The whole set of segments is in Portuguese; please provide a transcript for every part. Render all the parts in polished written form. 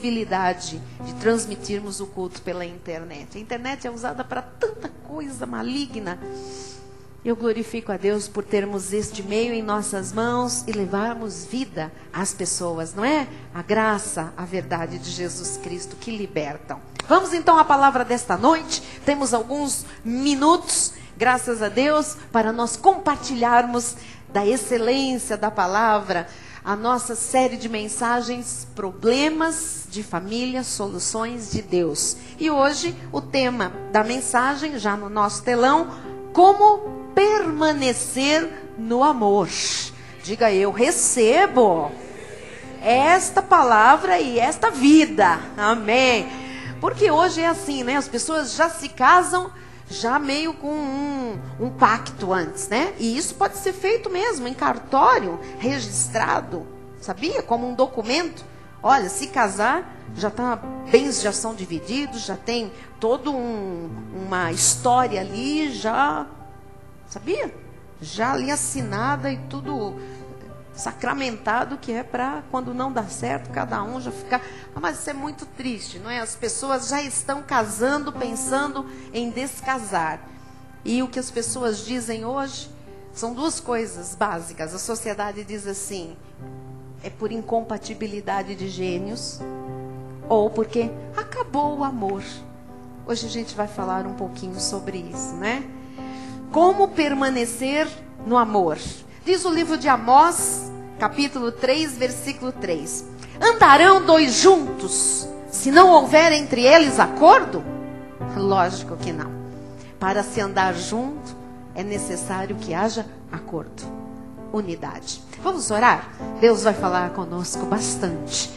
possibilidade de transmitirmos o culto pela internet. A internet é usada para tanta coisa maligna. Eu glorifico a Deus por termos este meio em nossas mãos e levarmos vida às pessoas, não é? A graça, a verdade de Jesus Cristo que libertam. Vamos então à palavra desta noite. Temos alguns minutos, graças a Deus, para nós compartilharmos da excelência da palavra, a nossa série de mensagens, problemas de família, soluções de Deus. E hoje o tema da mensagem, já no nosso telão, como permanecer no amor. Diga: eu recebo esta palavra e esta vida. Amém. Porque hoje é assim, né? As pessoas já se casam já meio com um pacto antes, né? E isso pode ser feito mesmo em cartório, registrado, sabia? Como um documento. Olha, se casar, bens já são divididos, já tem toda uma história ali, já, sabia? Já ali assinada e tudo sacramentado, que é para quando não dá certo, cada um já ficar... mas isso é muito triste, não é? As pessoas já estão casando, pensando em descasar. E o que as pessoas dizem hoje são duas coisas básicas. A sociedade diz assim: é por incompatibilidade de gênios, ou porque acabou o amor. Hoje a gente vai falar um pouquinho sobre isso, né? Como permanecer no amor. Diz o livro de Amós, capítulo 3, versículo 3. Andarão dois juntos, se não houver entre eles acordo? Lógico que não. Para se andar junto, é necessário que haja acordo, unidade. Vamos orar? Deus vai falar conosco bastante.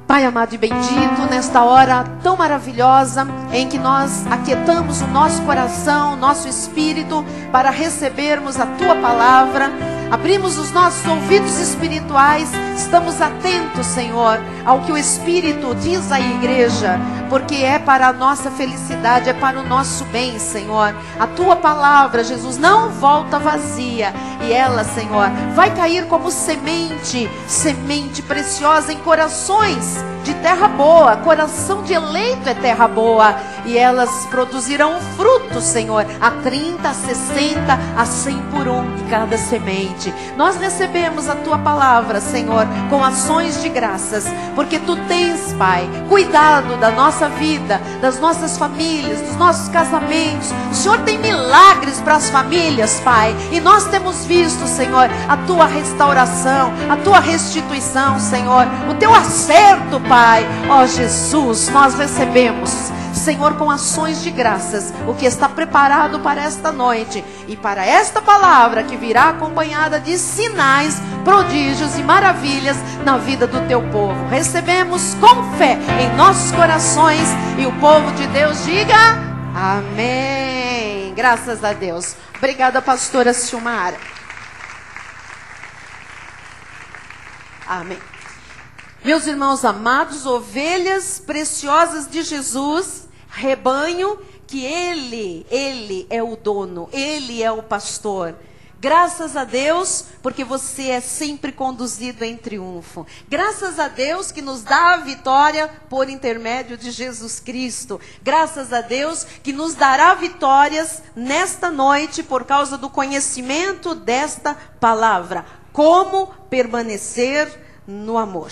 Pai amado e bendito, nesta hora tão maravilhosa em que nós aquietamos o nosso coração, nosso espírito, para recebermos a Tua palavra, abrimos os nossos ouvidos espirituais, estamos atentos, Senhor, ao que o Espírito diz à igreja, porque é para a nossa felicidade, é para o nosso bem, Senhor. A Tua palavra, Jesus, não volta vazia, e ela, Senhor, vai cair como semente preciosa em corações de terra boa. Coração de eleito é terra boa, e elas produzirão fruto, Senhor, a 30, a 60, a 100 por um de cada semente. Nós recebemos a Tua palavra, Senhor, com ações de graças, porque Tu tens, Pai, cuidado da nossa vida, das nossas famílias, dos nossos casamentos. O Senhor tem milagres para as famílias, Pai, e nós temos visto, Senhor, a Tua restauração, a Tua restituição, Senhor, o Teu acerto, Pai. Ó Jesus, nós recebemos, Senhor, com ações de graças, o que está preparado para esta noite e para esta palavra que virá acompanhada de sinais, prodígios e maravilhas na vida do Teu povo. Recebemos com fé em nossos corações, e o povo de Deus diga amém. Graças a Deus. Obrigada, pastora Silmara. Amém. Meus irmãos amados, ovelhas preciosas de Jesus, rebanho que Ele é o dono, Ele é o pastor. Graças a Deus, porque você é sempre conduzido em triunfo. Graças a Deus que nos dá a vitória por intermédio de Jesus Cristo. Graças a Deus que nos dará vitórias nesta noite por causa do conhecimento desta palavra. Como permanecer no amor.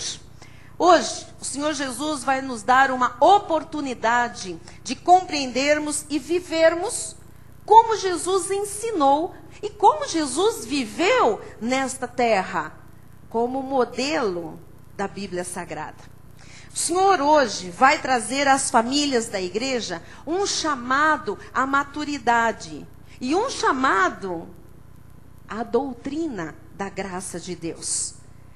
Hoje, o Senhor Jesus vai nos dar uma oportunidade de compreendermos e vivermos como Jesus ensinou e como Jesus viveu nesta terra, como modelo da Bíblia Sagrada. O Senhor hoje vai trazer às famílias da igreja um chamado à maturidade e um chamado à doutrina da graça de Deus.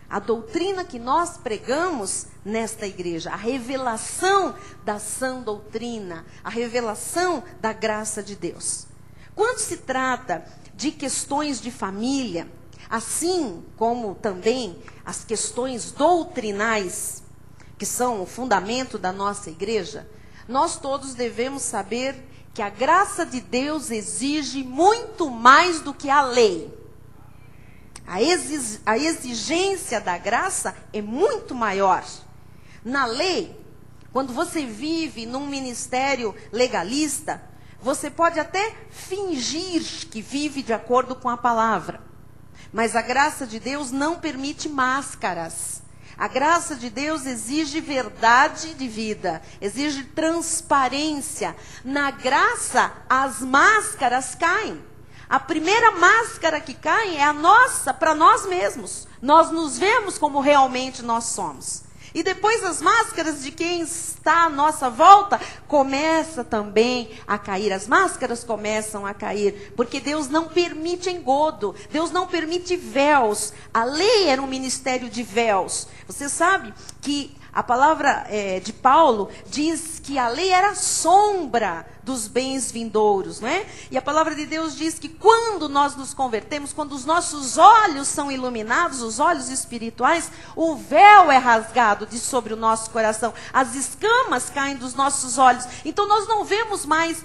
A doutrina que nós pregamos nesta igreja, a revelação da sã doutrina, a revelação da graça de Deus. Quando se trata de questões de família, assim como também as questões doutrinais, que são o fundamento da nossa igreja, nós todos devemos saber que a graça de Deus exige muito mais do que a lei. A exigência da graça é muito maior. Na lei, quando você vive num ministério legalista, você pode até fingir que vive de acordo com a palavra. Mas a graça de Deus não permite máscaras. A graça de Deus exige verdade de vida, exige transparência. Na graça, as máscaras caem. A primeira máscara que cai é a nossa, para nós mesmos. Nós nos vemos como realmente nós somos. E depois as máscaras de quem está à nossa volta começa também a cair. As máscaras começam a cair, porque Deus não permite engodo, Deus não permite véus. A lei era um ministério de véus. Você sabe que a palavra de Paulo diz que a lei era sombra dos bens vindouros, não é? E a palavra de Deus diz que quando nós nos convertemos, quando os nossos olhos são iluminados, os olhos espirituais, o véu é rasgado de sobre o nosso coração. As escamas caem dos nossos olhos. Então nós não vemos mais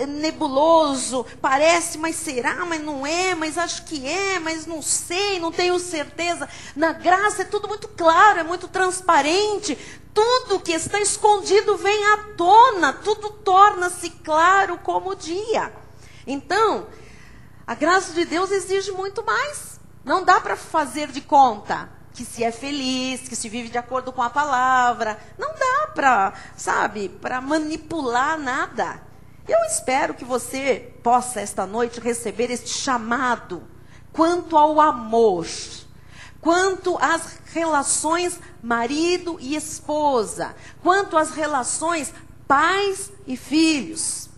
nebuloso, parece, mas será, mas não é, mas acho que é, mas não sei, não tenho certeza. Na graça é tudo muito claro, é muito transparente. Tudo que está escondido vem à tona, tudo torna-se claro como o dia. Então, a graça de Deus exige muito mais. Não dá para fazer de conta que se é feliz, que se vive de acordo com a palavra. Não dá para, sabe, para manipular nada. Eu espero que você possa esta noite receber este chamado quanto ao amor, quanto às relações marido e esposa, quanto às relações pais e filhos.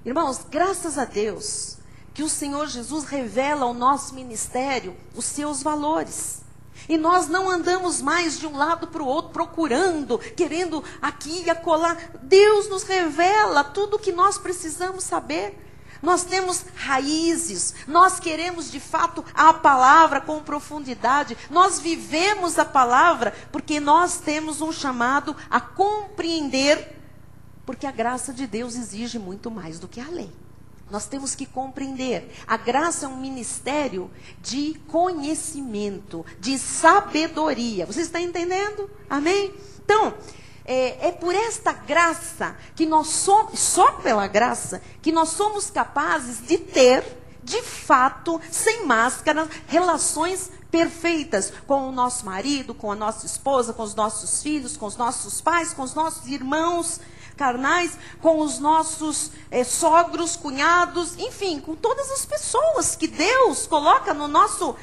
Irmãos, graças a Deus que o Senhor Jesus revela ao nosso ministério os seus valores. E nós não andamos mais de um lado para o outro, procurando, querendo aqui e acolá. Deus nos revela tudo o que nós precisamos saber. Nós temos raízes, nós queremos de fato a palavra com profundidade. Nós vivemos a palavra porque nós temos um chamado a compreender, porque a graça de Deus exige muito mais do que a lei. Nós temos que compreender. A graça é um ministério de conhecimento, de sabedoria. Você está entendendo? Amém? Então, é por esta graça que nós somos, só pela graça, que nós somos capazes de ter, de fato, sem máscara, relações perfeitas com o nosso marido, com a nossa esposa, com os nossos filhos, com os nossos pais, com os nossos irmãos carnais, com os nossos sogros, cunhados, enfim, com todas as pessoas que Deus coloca no nosso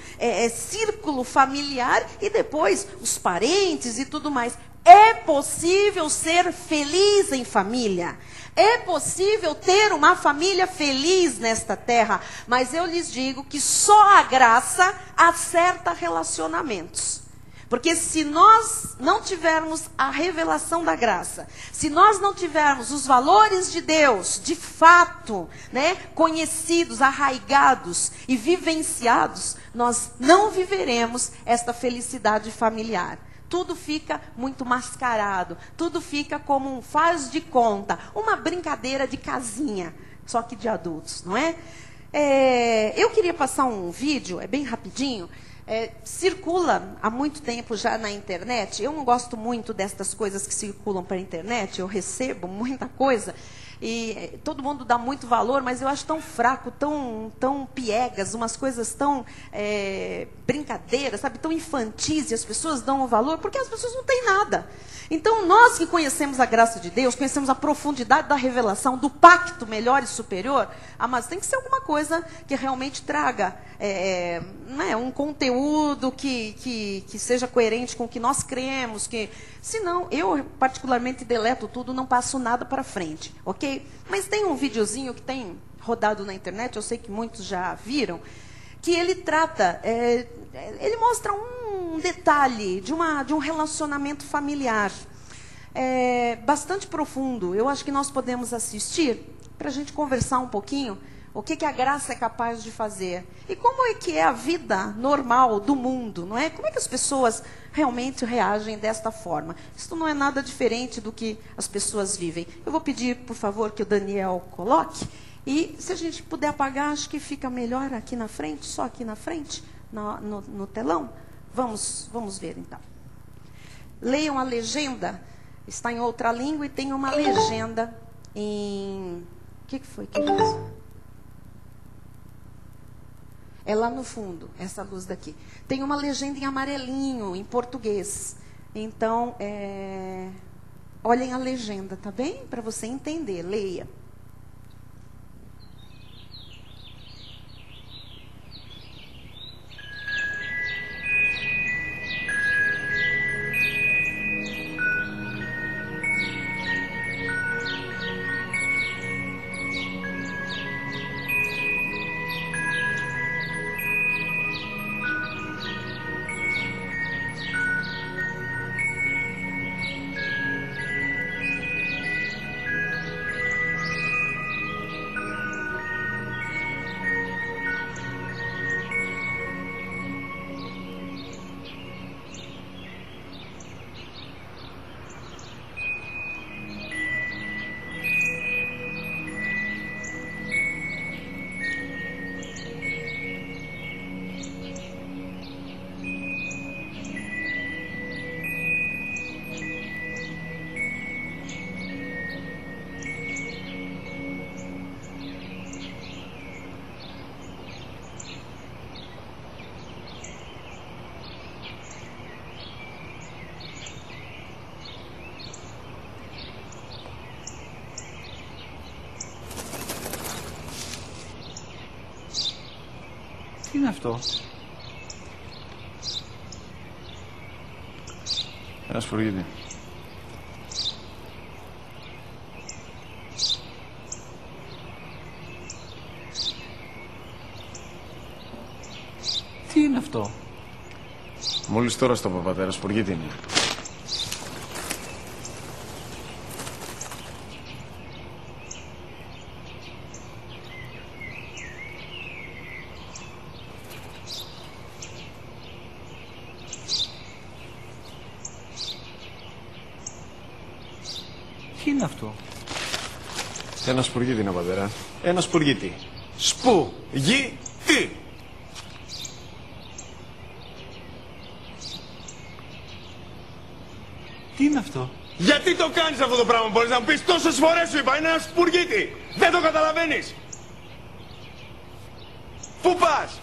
círculo familiar e depois os parentes e tudo mais. É possível ser feliz em família. É possível ter uma família feliz nesta terra. Mas eu lhes digo que só a graça acerta relacionamentos. Porque se nós não tivermos a revelação da graça, se nós não tivermos os valores de Deus, de fato, né, conhecidos, arraigados e vivenciados, nós não viveremos esta felicidade familiar. Tudo fica muito mascarado, tudo fica como um faz de conta, uma brincadeira de casinha, só que de adultos, não é? Eu queria passar um vídeo, é bem rapidinho. Circula há muito tempo já na internet. Eu não gosto muito destas coisas que circulam para a internet. Eu recebo muita coisa e todo mundo dá muito valor, mas eu acho tão fraco, tão piegas, umas coisas tão brincadeiras, sabe, tão infantis, e as pessoas dão o valor porque as pessoas não têm nada. Então, nós que conhecemos a graça de Deus, conhecemos a profundidade da revelação, do pacto melhor e superior, mas tem que ser alguma coisa que realmente traga um conteúdo que seja coerente com o que nós cremos, senão, eu particularmente deleto tudo, não passo nada para frente, ok? Mas tem um videozinho que tem rodado na internet, eu sei que muitos já viram, que ele trata, ele mostra um detalhe de um relacionamento familiar bastante profundo. Eu acho que nós podemos assistir para a gente conversar um pouquinho o que a graça é capaz de fazer e como é que é a vida normal do mundo, não é? Como é que as pessoas realmente reagem desta forma? Isso não é nada diferente do que as pessoas vivem. Eu vou pedir, por favor, que o Daniel coloque. E se a gente puder apagar, acho que fica melhor aqui na frente, só aqui na frente, no telão. Vamos ver então. Leiam a legenda. Está em outra língua e tem uma legenda em... O que foi que isso? É lá no fundo, essa luz daqui. Tem uma legenda em amarelinho, em português. Então, olhem a legenda, tá bem? Para você entender, leia. Τι είναι αυτό? Ένα σπουργίτη. Τι είναι αυτό? Μόλις τώρα στο παπατέρα, σπουργίτη είναι. Τι είναι αυτό? Ένα σπουργίτη είναι, πατέρα. Ένα σπουργίτη. Σπου-γι-τι. Τι είναι αυτό? Γιατί το κάνεις αυτό το πράγμα, μπορείς να μου πεις? Τόσες φορές σου είπα, είναι ένα σπουργίτη. Δεν το καταλαβαίνεις. Πού πας?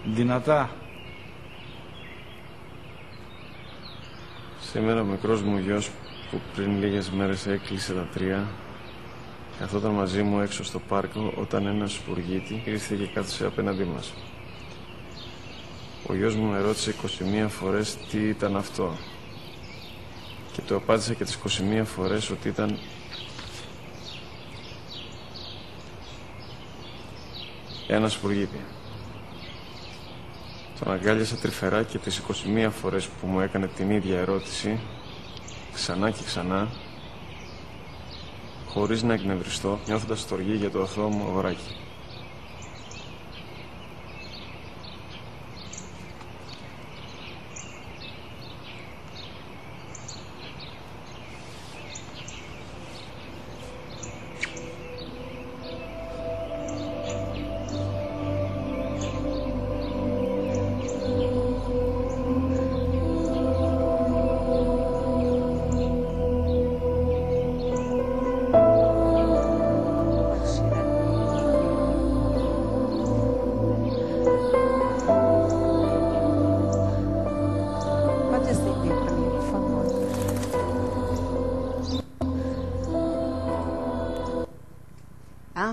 Δυνατά. Σήμερα ο μικρός μου γιος που πριν λίγες μέρες έκλεισε τα 3 καθόταν μαζί μου έξω στο πάρκο όταν ένας σπουργίτη ήρθε και κάθισε απέναντί μας. Ο γιος μου με ρώτησε 21 φορές τι ήταν αυτό και του απάντησα και τις 21 φορές ότι ήταν ένα σπουργίτη. Τον αγκάλιασα τρυφερά και τις 21 φορές που μου έκανε την ίδια ερώτηση, ξανά και ξανά, χωρίς να εκνευριστώ, νιώθοντας στοργή για το αθώο μου αγοράκι.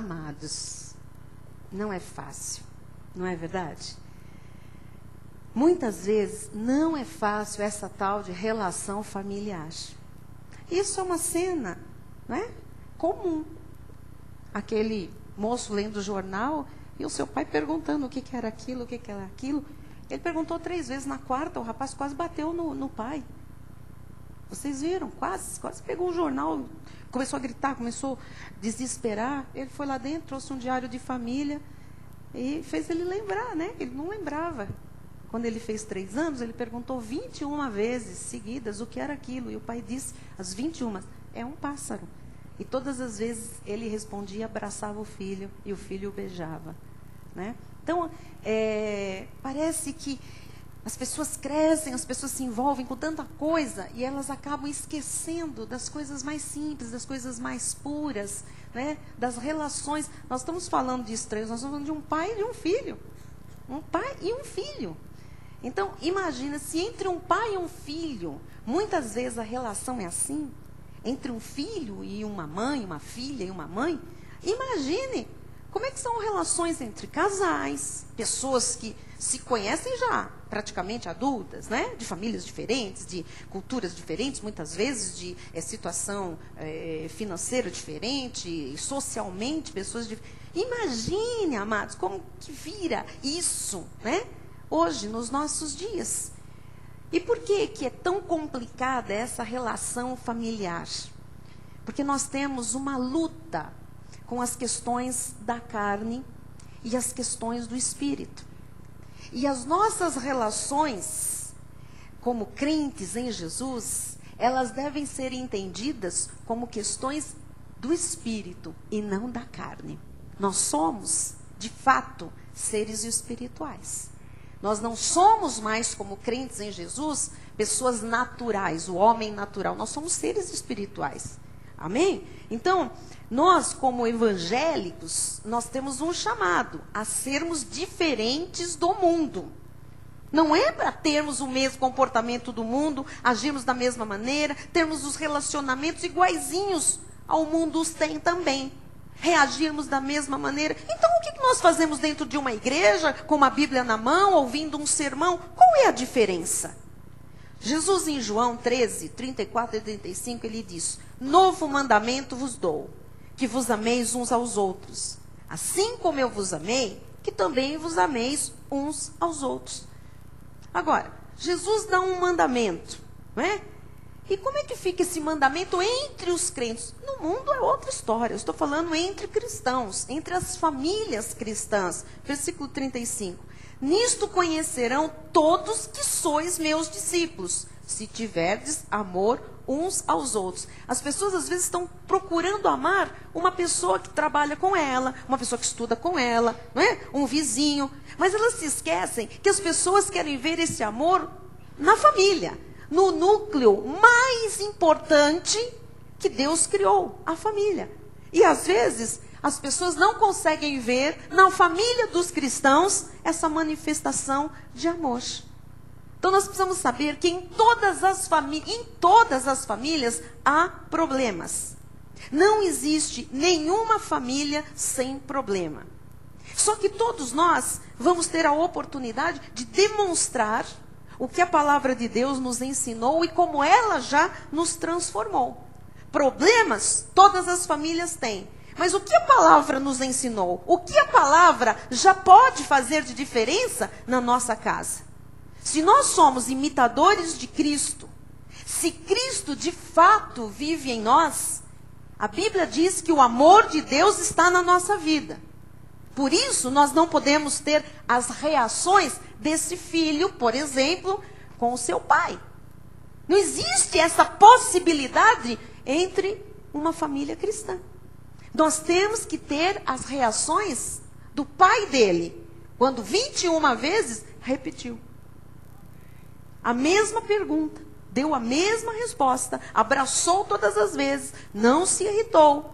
Amados, não é fácil, não é verdade? Muitas vezes não é fácil essa tal de relação familiar. Isso é uma cena não é? Comum. Aquele moço lendo o jornal e o seu pai perguntando o que era aquilo, o que era aquilo. Ele perguntou 3 vezes, na quarta o rapaz quase bateu no pai. Vocês viram? Quase pegou o jornal, começou a gritar, começou a desesperar. Ele foi lá dentro, trouxe um diário de família e fez ele lembrar, né? Ele não lembrava. Quando ele fez 3 anos, ele perguntou 21 vezes seguidas o que era aquilo. E o pai disse, as 21, é um pássaro. E todas as vezes ele respondia, abraçava o filho e o filho o beijava, né? Então, parece que as pessoas crescem, as pessoas se envolvem com tanta coisa e elas acabam esquecendo das coisas mais simples, das coisas mais puras, né? Das relações. Nós estamos falando de estranhos, nós estamos falando de um pai e de um filho. Um pai e um filho. Então, imagina se entre um pai e um filho, muitas vezes a relação é assim, entre um filho e uma mãe, uma filha e uma mãe. Imagine como é que são relações entre casais, pessoas que se conhecem já, praticamente adultas, né? De famílias diferentes, de culturas diferentes, muitas vezes de situação financeira diferente, socialmente, pessoas diferentes. Imagine, amados, como que vira isso, né? Hoje, nos nossos dias. E por que é tão complicada essa relação familiar? Porque nós temos uma luta com as questões da carne e as questões do espírito. E as nossas relações, como crentes em Jesus, elas devem ser entendidas como questões do espírito e não da carne. Nós somos, de fato, seres espirituais. Nós não somos mais, como crentes em Jesus, pessoas naturais, o homem natural. Nós somos seres espirituais. Amém? Então, nós, como evangélicos, nós temos um chamado a sermos diferentes do mundo. Não é para termos o mesmo comportamento do mundo, agirmos da mesma maneira, termos os relacionamentos iguaizinhos ao mundo os tem também. Reagirmos da mesma maneira. Então, o que nós fazemos dentro de uma igreja, com uma Bíblia na mão, ouvindo um sermão? Qual é a diferença? Jesus, em João 13, 34 e 35, ele diz: novo mandamento vos dou, que vos ameis uns aos outros. Assim como eu vos amei, que também vos ameis uns aos outros. Agora, Jesus dá um mandamento, não é? E como é que fica esse mandamento entre os crentes? No mundo é outra história. Eu estou falando entre cristãos, entre as famílias cristãs. Versículo 35. Nisto conhecerão todos que sois meus discípulos, se tiverdes amor uns aos outros. As pessoas às vezes estão procurando amar uma pessoa que trabalha com ela, uma pessoa que estuda com ela, não é? Um vizinho. Mas elas se esquecem que as pessoas querem ver esse amor na família, no núcleo mais importante que Deus criou, a família. E às vezes as pessoas não conseguem ver na família dos cristãos essa manifestação de amor. Então nós precisamos saber que em todas as famílias há problemas. Não existe nenhuma família sem problema. Só que todos nós vamos ter a oportunidade de demonstrar o que a palavra de Deus nos ensinou e como ela já nos transformou. Problemas todas as famílias têm. Mas o que a palavra nos ensinou? O que a palavra já pode fazer de diferença na nossa casa? Se nós somos imitadores de Cristo, se Cristo de fato vive em nós, a Bíblia diz que o amor de Deus está na nossa vida. Por isso, nós não podemos ter as reações desse filho, por exemplo, com o seu pai. Não existe essa possibilidade entre uma família cristã. Nós temos que ter as reações do pai dele, quando 21 vezes repetiu a mesma pergunta, deu a mesma resposta, abraçou todas as vezes, não se irritou.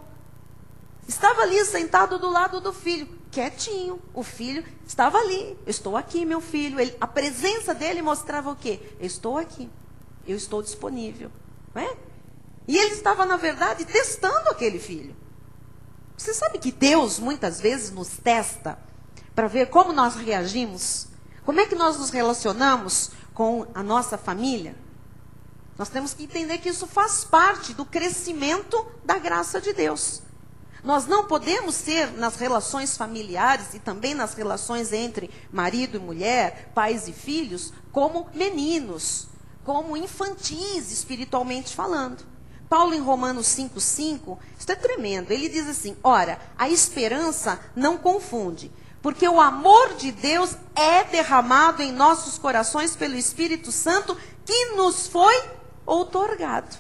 Estava ali sentado do lado do filho, quietinho. O filho estava ali. Eu estou aqui, meu filho. A presença dele mostrava o quê? Eu estou aqui. Eu estou disponível. Não é? E ele estava, na verdade, testando aquele filho. Você sabe que Deus, muitas vezes, nos testa para ver como nós reagimos? Como é que nós nos relacionamos com a nossa família? Nós temos que entender que isso faz parte do crescimento da graça de Deus. Nós não podemos ser, nas relações familiares e também nas relações entre marido e mulher, pais e filhos, como meninos, como infantis, espiritualmente falando. Paulo, em Romanos 5,5, isso é tremendo, ele diz assim: ora, a esperança não confunde, porque o amor de Deus é derramado em nossos corações pelo Espírito Santo que nos foi outorgado.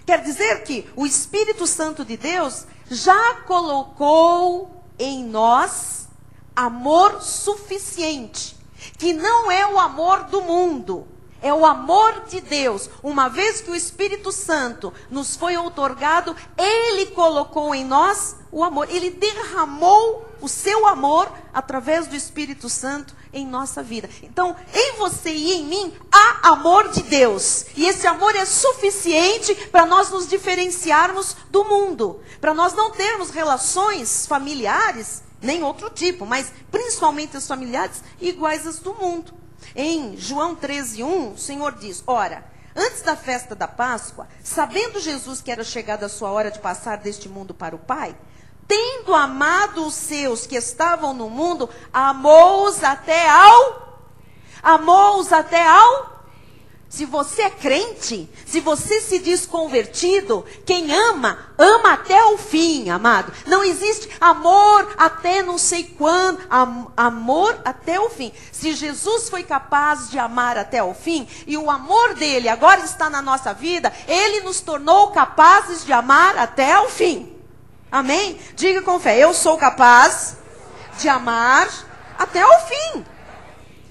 Quer dizer que o Espírito Santo de Deus já colocou em nós amor suficiente, que não é o amor do mundo, é o amor de Deus. Uma vez que o Espírito Santo nos foi outorgado, Ele colocou em nós o amor. Ele derramou o seu amor através do Espírito Santo em nossa vida. Então, em você e em mim, há amor de Deus. E esse amor é suficiente para nós nos diferenciarmos do mundo. Para nós não termos relações familiares, nem outro tipo, mas principalmente as familiares, iguais às do mundo. Em João 13:1, o Senhor diz: ora, antes da festa da Páscoa, sabendo Jesus que era chegada a sua hora de passar deste mundo para o Pai, tendo amado os seus que estavam no mundo, amou-os até ao... Se você é crente, se você se diz convertido, quem ama, ama até o fim, amado. Não existe amor até não sei quando, amor até o fim. Se Jesus foi capaz de amar até o fim, e o amor dele agora está na nossa vida, ele nos tornou capazes de amar até o fim. Amém? Diga com fé: eu sou capaz de amar até o fim.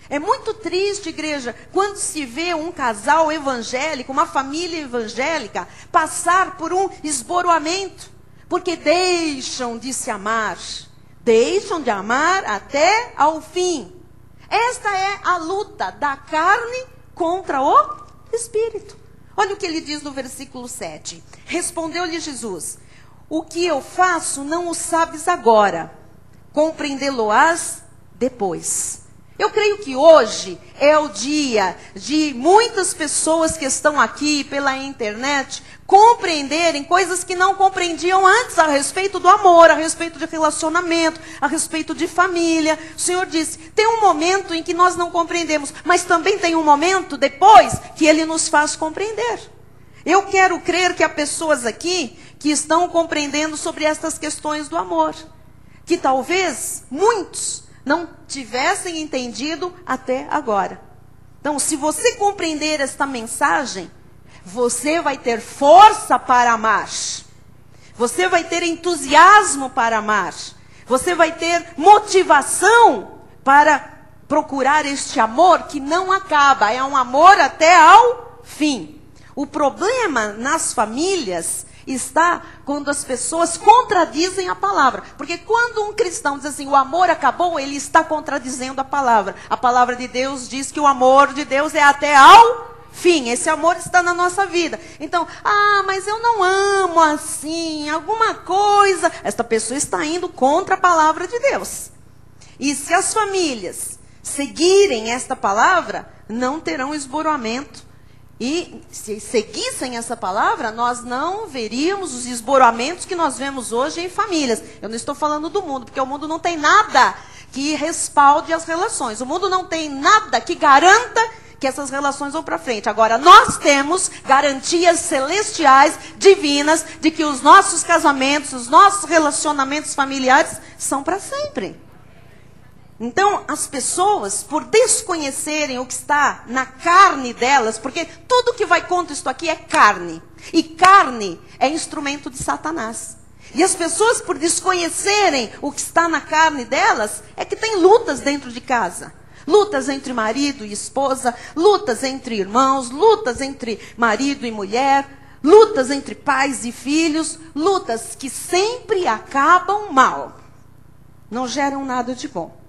É muito triste, igreja, quando se vê um casal evangélico, uma família evangélica, passar por um esboroamento, porque deixam de se amar, deixam de amar até ao fim. Esta é a luta da carne contra o Espírito. Olha o que ele diz no versículo 7. Respondeu-lhe Jesus: o que eu faço não o sabes agora, compreendê-lo-ás depois. Eu creio que hoje é o dia de muitas pessoas que estão aqui pela internet compreenderem coisas que não compreendiam antes a respeito do amor, a respeito de relacionamento, a respeito de família. O Senhor disse, tem um momento em que nós não compreendemos, mas também tem um momento depois que Ele nos faz compreender. Eu quero crer que há pessoas aqui que estão compreendendo sobre estas questões do amor, que talvez muitos não tivessem entendido até agora. Então, se você compreender esta mensagem, você vai ter força para amar. Você vai ter entusiasmo para amar. Você vai ter motivação para procurar este amor que não acaba. É um amor até ao fim. O problema nas famílias está quando as pessoas contradizem a palavra. Porque quando um cristão diz assim, o amor acabou, ele está contradizendo a palavra. A palavra de Deus diz que o amor de Deus é até ao fim. Esse amor está na nossa vida. Então, mas eu não amo assim, alguma coisa. Esta pessoa está indo contra a palavra de Deus. E se as famílias seguirem esta palavra, não terão esboroamento. E se seguissem essa palavra, nós não veríamos os esboroamentos que nós vemos hoje em famílias. Eu não estou falando do mundo, porque o mundo não tem nada que respalde as relações. O mundo não tem nada que garanta que essas relações vão para frente. Agora, nós temos garantias celestiais, divinas, de que os nossos casamentos, os nossos relacionamentos familiares são para sempre. Então, as pessoas, por desconhecerem o que está na carne delas, porque tudo que vai contra isto aqui é carne. E carne é instrumento de Satanás. E as pessoas, por desconhecerem o que está na carne delas, é que tem lutas dentro de casa. Lutas entre marido e esposa, lutas entre irmãos, lutas entre marido e mulher, lutas entre pais e filhos, lutas que sempre acabam mal. Não geram nada de bom.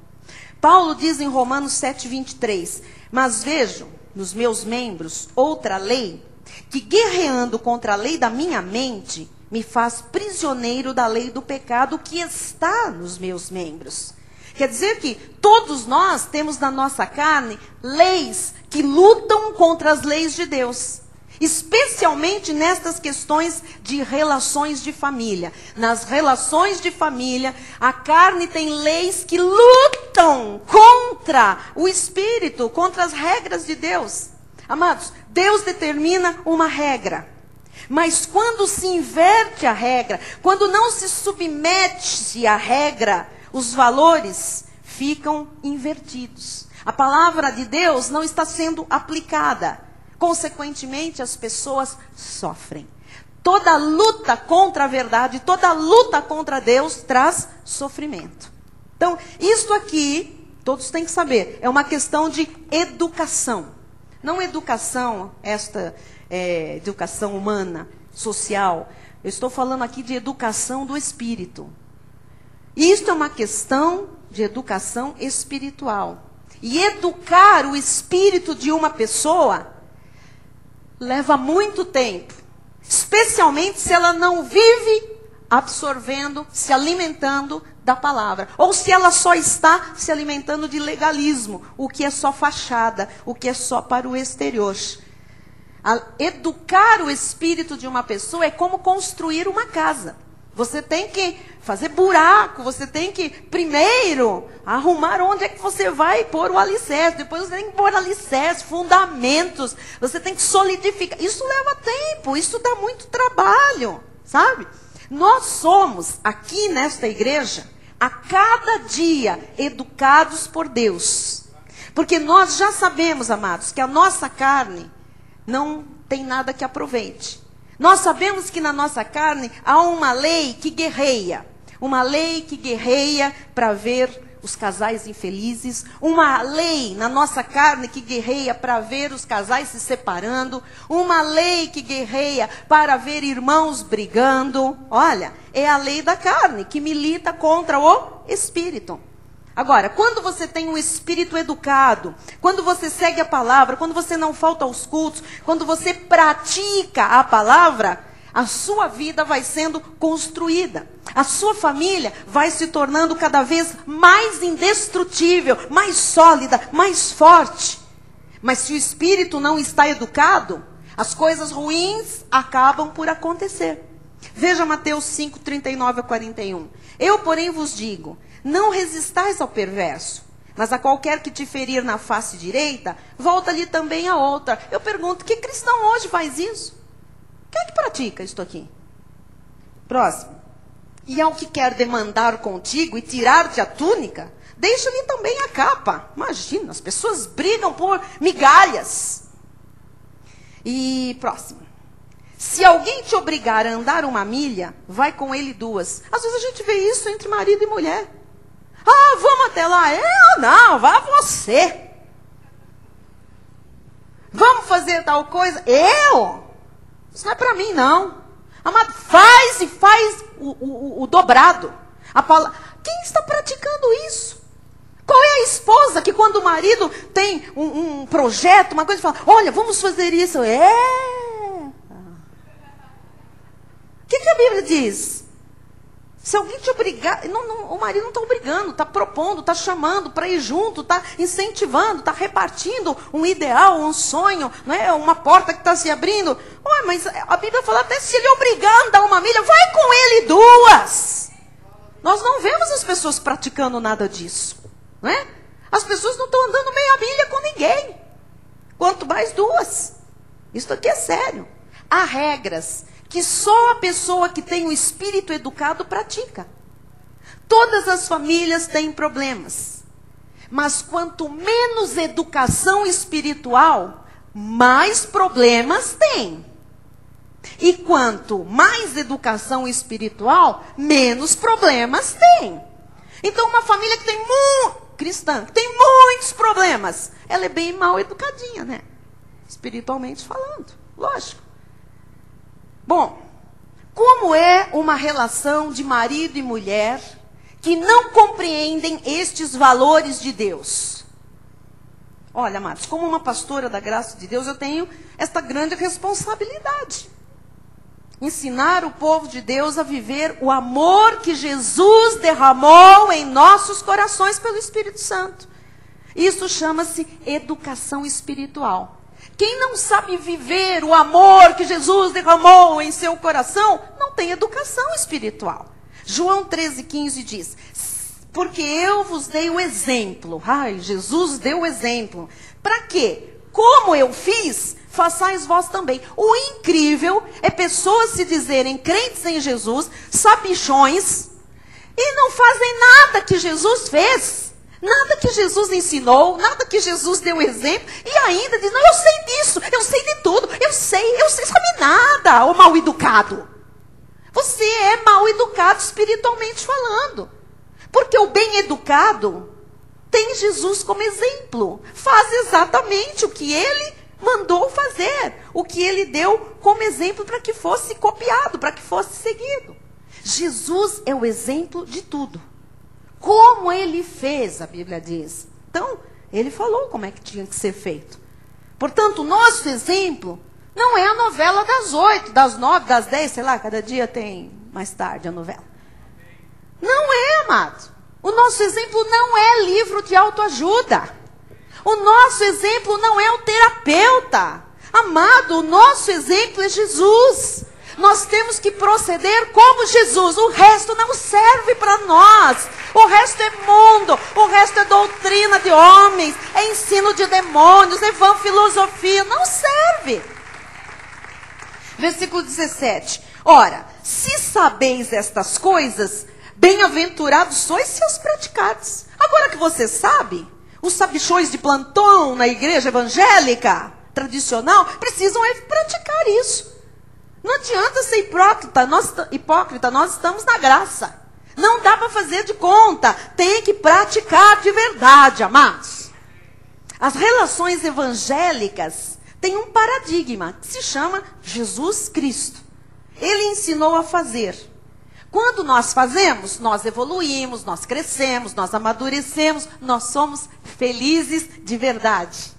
Paulo diz em Romanos 7:23, mas vejo nos meus membros outra lei, que guerreando contra a lei da minha mente, me faz prisioneiro da lei do pecado que está nos meus membros. Quer dizer que todos nós temos na nossa carne leis que lutam contra as leis de Deus. especialmente nestas questões de relações de família. Nas relações de família, a carne tem leis que lutam contra o espírito, contra as regras de Deus. Amados, Deus determina uma regra. Mas quando se inverte a regra, quando não se submete à regra, os valores ficam invertidos. A palavra de Deus não está sendo aplicada. Consequentemente, as pessoas sofrem. Toda luta contra a verdade, toda luta contra Deus traz sofrimento. Então, isto aqui, todos têm que saber, é uma questão de educação. Não educação, educação humana, social. Eu estou falando aqui de educação do espírito. Isto é uma questão de educação espiritual. E educar o espírito de uma pessoa leva muito tempo. Especialmente se ela não vive absorvendo, se alimentando da palavra. Ou se ela só está se alimentando de legalismo, o que é só fachada, o que é só para o exterior. Educar o espírito de uma pessoa é como construir uma casa. Você tem que fazer buraco, você tem que primeiro arrumar onde é que você vai pôr o alicerce, depois você tem que pôr alicerce, fundamentos, você tem que solidificar. Isso leva tempo, isso dá muito trabalho, sabe? Nós somos, aqui nesta igreja, a cada dia educados por Deus. Porque nós já sabemos, amados, que a nossa carne não tem nada que aproveite. Nós sabemos que na nossa carne há uma lei que guerreia. Uma lei que guerreia para ver os casais infelizes. Uma lei na nossa carne que guerreia para ver os casais se separando. Uma lei que guerreia para ver irmãos brigando. Olha, é a lei da carne que milita contra o espírito. Agora, quando você tem um espírito educado, quando você segue a palavra, quando você não falta aos cultos, quando você pratica a palavra, a sua vida vai sendo construída. A sua família vai se tornando cada vez mais indestrutível, mais sólida, mais forte. Mas se o espírito não está educado, as coisas ruins acabam por acontecer. Veja Mateus 5, 39 a 41. Eu, porém, vos digo, não resistais ao perverso, mas a qualquer que te ferir na face direita, volta-lhe também a outra. Eu pergunto, que cristão hoje faz isso? Quem é que pratica isso aqui? Próximo. E ao que quer demandar contigo e tirar-te a túnica, deixa-lhe também a capa. Imagina, as pessoas brigam por migalhas. E próximo. Se alguém te obrigar a andar 1 milha, vai com ele 2. Às vezes a gente vê isso entre marido e mulher. Ah, vamos até lá. Eu não, vá você. Vamos fazer tal coisa. Eu? Isso não é para mim, não. Amado, faz e faz o dobrado. Quem está praticando isso? Qual é a esposa que quando o marido tem um projeto, uma coisa, fala, olha, vamos fazer isso. O que a Bíblia diz? Se alguém te obrigar, o marido não está obrigando, está propondo, está chamando para ir junto, está incentivando, está repartindo um ideal, um sonho, não é? Uma porta que está se abrindo. Mas a Bíblia fala até se ele obrigar a andar 1 milha, vai com ele 2. Nós não vemos as pessoas praticando nada disso, não é? As pessoas não estão andando meia milha com ninguém, quanto mais 2. Isso aqui é sério. Há regras que só a pessoa que tem o espírito educado pratica. Todas as famílias têm problemas. Mas quanto menos educação espiritual, mais problemas tem. E quanto mais educação espiritual, menos problemas tem. Então uma família que tem cristã, que tem muitos problemas, ela é bem mal educadinha, né? Espiritualmente falando, lógico. Bom, como é uma relação de marido e mulher que não compreendem estes valores de Deus? Olha, amados, como uma pastora da graça de Deus, eu tenho esta grande responsabilidade. Ensinar o povo de Deus a viver o amor que Jesus derramou em nossos corações pelo Espírito Santo. Isso chama-se educação espiritual. Quem não sabe viver o amor que Jesus derramou em seu coração, não tem educação espiritual. João 13,15 diz, porque eu vos dei o exemplo. Ai, Jesus deu o exemplo. Para quê? Como eu fiz, façais vós também. O incrível é pessoas se dizerem crentes em Jesus, sabichões, e não fazem nada que Jesus fez. Nada que Jesus ensinou, nada que Jesus deu exemplo, e ainda diz, não, eu sei disso, eu sei de tudo, eu sei sabe nada, ô mal educado. Você é mal educado espiritualmente falando. Porque o bem educado tem Jesus como exemplo. Faz exatamente o que ele mandou fazer, o que ele deu como exemplo para que fosse copiado, para que fosse seguido. Jesus é o exemplo de tudo. Como ele fez, a Bíblia diz. Então, ele falou como é que tinha que ser feito. Portanto, o nosso exemplo não é a novela das 8, das 9, das 10, sei lá, cada dia tem mais tarde a novela. Não é, amado. O nosso exemplo não é livro de autoajuda. O nosso exemplo não é o terapeuta. Amado, o nosso exemplo é Jesus. Nós temos que proceder como Jesus. O resto não serve para nós. O resto é mundo. O resto é doutrina de homens. É ensino de demônios. É vã filosofia. Não serve. Versículo 17. Ora, se sabeis estas coisas, bem-aventurados sois se as praticardes. Agora que você sabe, os sabichões de plantão na igreja evangélica tradicional precisam praticar isso. Não adianta ser hipócrita, nós estamos na graça. Não dá para fazer de conta, tem que praticar de verdade, amados. As relações evangélicas têm um paradigma que se chama Jesus Cristo. Ele ensinou a fazer. Quando nós fazemos, nós evoluímos, nós crescemos, nós amadurecemos, nós somos felizes de verdade.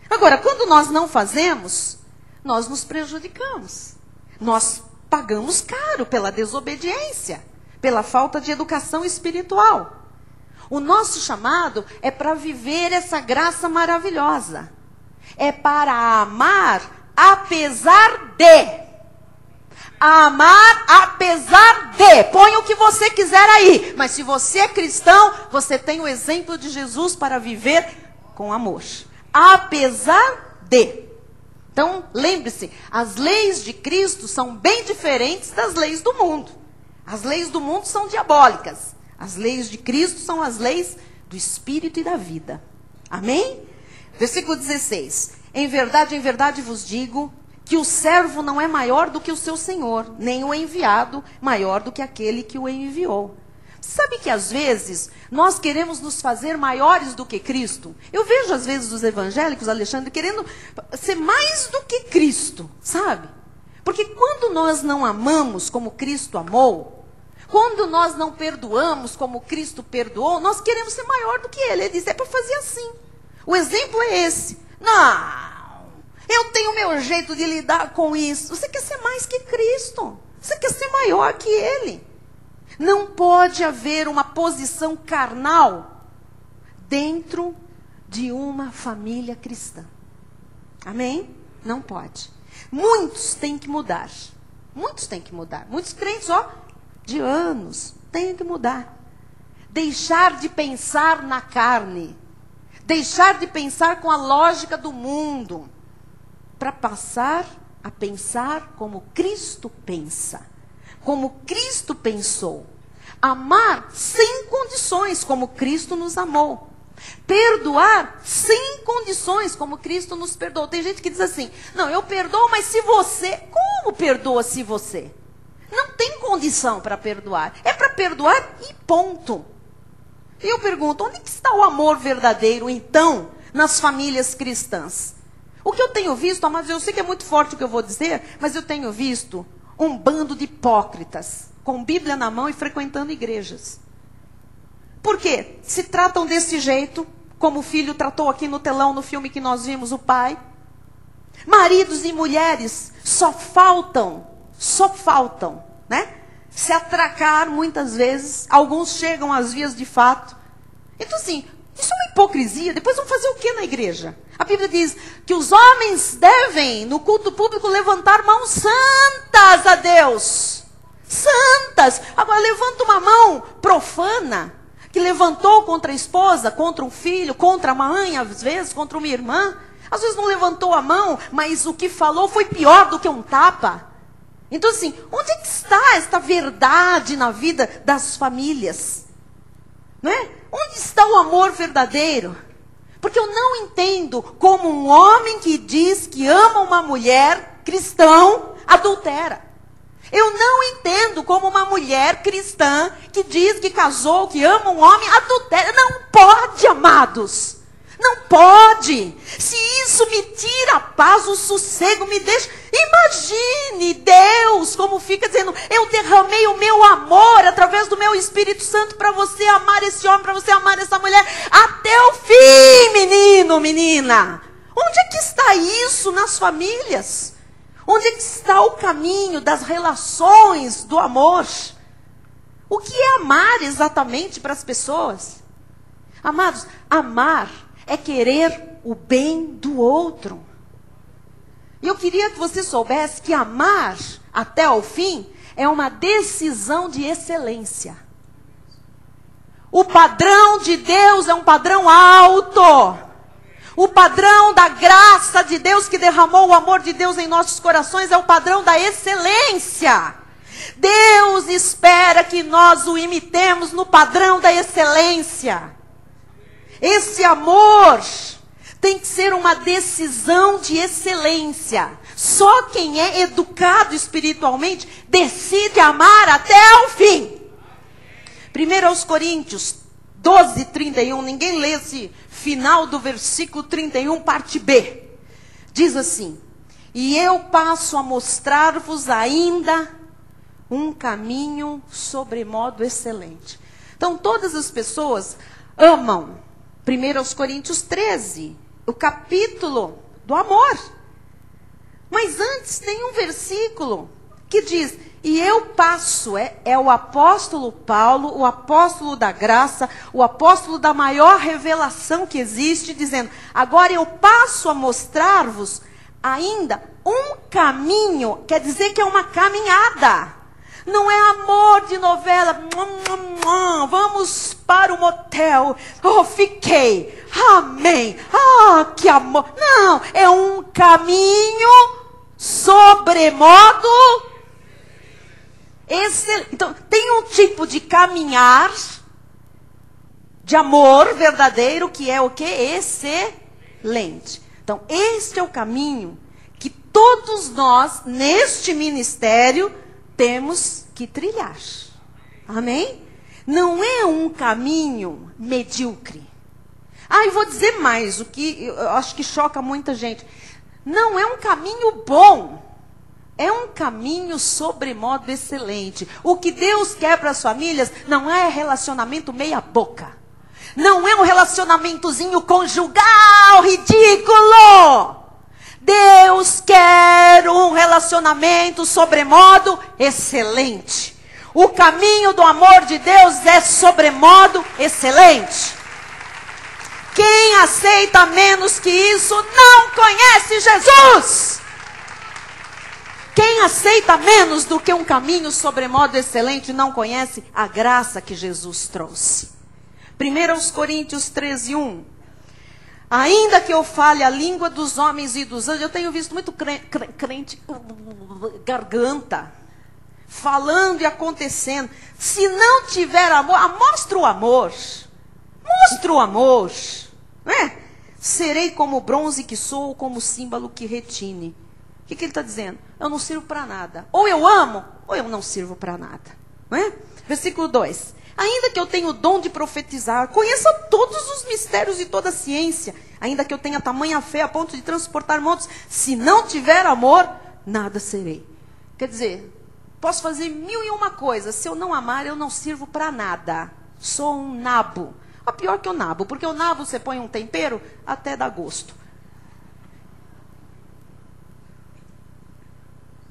Agora, quando nós não fazemos, nós nos prejudicamos. Nós pagamos caro pela desobediência, pela falta de educação espiritual. O nosso chamado é para viver essa graça maravilhosa. É para amar apesar de. Amar apesar de. Põe o que você quiser aí. Mas se você é cristão, você tem o exemplo de Jesus para viver com amor. Apesar de. Então, lembre-se, as leis de Cristo são bem diferentes das leis do mundo. As leis do mundo são diabólicas. As leis de Cristo são as leis do Espírito e da vida. Amém? Versículo 16. Em verdade vos digo que o servo não é maior do que o seu senhor, nem o enviado maior do que aquele que o enviou. Sabe que às vezes nós queremos nos fazer maiores do que Cristo? Eu vejo às vezes os evangélicos, Alexandre, querendo ser mais do que Cristo, sabe? Porque quando nós não amamos como Cristo amou, quando nós não perdoamos como Cristo perdoou, nós queremos ser maior do que Ele. Ele diz, é para fazer assim. O exemplo é esse. Não, eu tenho o meu jeito de lidar com isso. Você quer ser mais que Cristo. Você quer ser maior que Ele. Não pode haver uma posição carnal dentro de uma família cristã. Amém? Não pode. Muitos têm que mudar. Muitos têm que mudar. Muitos crentes, de anos, têm que mudar. Deixar de pensar na carne. Deixar de pensar com a lógica do mundo. Para passar a pensar como Cristo pensa. Como Cristo pensou. Amar sem condições, como Cristo nos amou. Perdoar sem condições, como Cristo nos perdoou. Tem gente que diz assim, não, eu perdoo, mas se você... Como perdoa se você? Não tem condição para perdoar. É para perdoar e ponto. E eu pergunto, onde está o amor verdadeiro, então, nas famílias cristãs? O que eu tenho visto, amados, eu sei que é muito forte o que eu vou dizer, mas eu tenho visto um bando de hipócritas, com Bíblia na mão e frequentando igrejas. Por quê? Se tratam desse jeito, como o filho tratou aqui no telão, no filme que nós vimos, o pai. Maridos e mulheres só faltam, né? Se atracar muitas vezes. Alguns chegam às vias de fato. Então, assim, isso é uma hipocrisia, depois vão fazer o que na igreja? A Bíblia diz que os homens devem, no culto público, levantar mãos santas a Deus. Santas. Agora levanta uma mão profana, que levantou contra a esposa, contra um filho, contra a mãe, às vezes, contra uma irmã. Às vezes não levantou a mão, mas o que falou foi pior do que um tapa. Então assim, onde é que está esta verdade na vida das famílias? Não é? Onde está o amor verdadeiro? Porque eu não entendo como um homem que diz que ama uma mulher, cristão, adultera. Eu não entendo como uma mulher cristã que diz que casou, que ama um homem, adultera. Não pode, amados. Não pode. Se isso me tira a paz, o sossego me deixa... Imagine Deus como fica dizendo, eu derramei o meu amor através do meu Espírito Santo para você amar esse homem, para você amar essa mulher até o fim, menino, menina. Onde é que está isso nas famílias? Onde é que está o caminho das relações do amor? O que é amar exatamente para as pessoas? Amados, amar é querer o bem do outro. E eu queria que você soubesse que amar até o fim é uma decisão de excelência. O padrão de Deus é um padrão alto. O padrão da graça de Deus que derramou o amor de Deus em nossos corações é o padrão da excelência. Deus espera que nós o imitemos no padrão da excelência. Esse amor tem que ser uma decisão de excelência. Só quem é educado espiritualmente decide amar até o fim. 1 Coríntios 12, 31. Ninguém lê esse final do versículo 31, parte B. Diz assim: e eu passo a mostrar-vos ainda um caminho sobremodo excelente. Então todas as pessoas amam. 1 Coríntios 13. O capítulo do amor. Mas antes tem um versículo que diz, e eu passo, é o apóstolo Paulo, o apóstolo da graça, o apóstolo da maior revelação que existe, dizendo, agora eu passo a mostrar-vos ainda um caminho, quer dizer que é uma caminhada. Não é amor de novela, vamos para o motel, oh, fiquei, amém, ah, que amor. Não, é um caminho sobremodo excelente. Então, tem um tipo de caminhar de amor verdadeiro que é o que? Excelente. Então, este é o caminho que todos nós, neste ministério, temos que trilhar. Amém? Não é um caminho medíocre. Ah, e vou dizer mais, o que eu acho que choca muita gente. Não é um caminho bom. É um caminho sobremodo excelente. O que Deus quer para as famílias não é relacionamento meia boca. Não é um relacionamentozinho conjugal ridículo. Deus quer um relacionamento sobremodo excelente. O caminho do amor de Deus é sobremodo excelente. Quem aceita menos que isso não conhece Jesus. Quem aceita menos do que um caminho sobremodo excelente não conhece a graça que Jesus trouxe. 1 Coríntios 13, 1. Ainda que eu fale a língua dos homens e dos anjos, eu tenho visto muito crente garganta, falando e acontecendo. Se não tiver amor, mostra o amor. Mostra o amor. Né? Serei como o bronze que sou, ou como o símbolo que retine. O que ele está dizendo? Eu não sirvo para nada. Ou eu amo, ou eu não sirvo para nada. Não é? Versículo 2. Ainda que eu tenha o dom de profetizar, conheça todos os mistérios e toda a ciência, ainda que eu tenha tamanha fé a ponto de transportar montes, se não tiver amor, nada serei. Quer dizer, posso fazer 1001 coisas, se eu não amar, eu não sirvo para nada. Sou um nabo. Ou pior que o nabo, porque o nabo você põe um tempero, até dá gosto.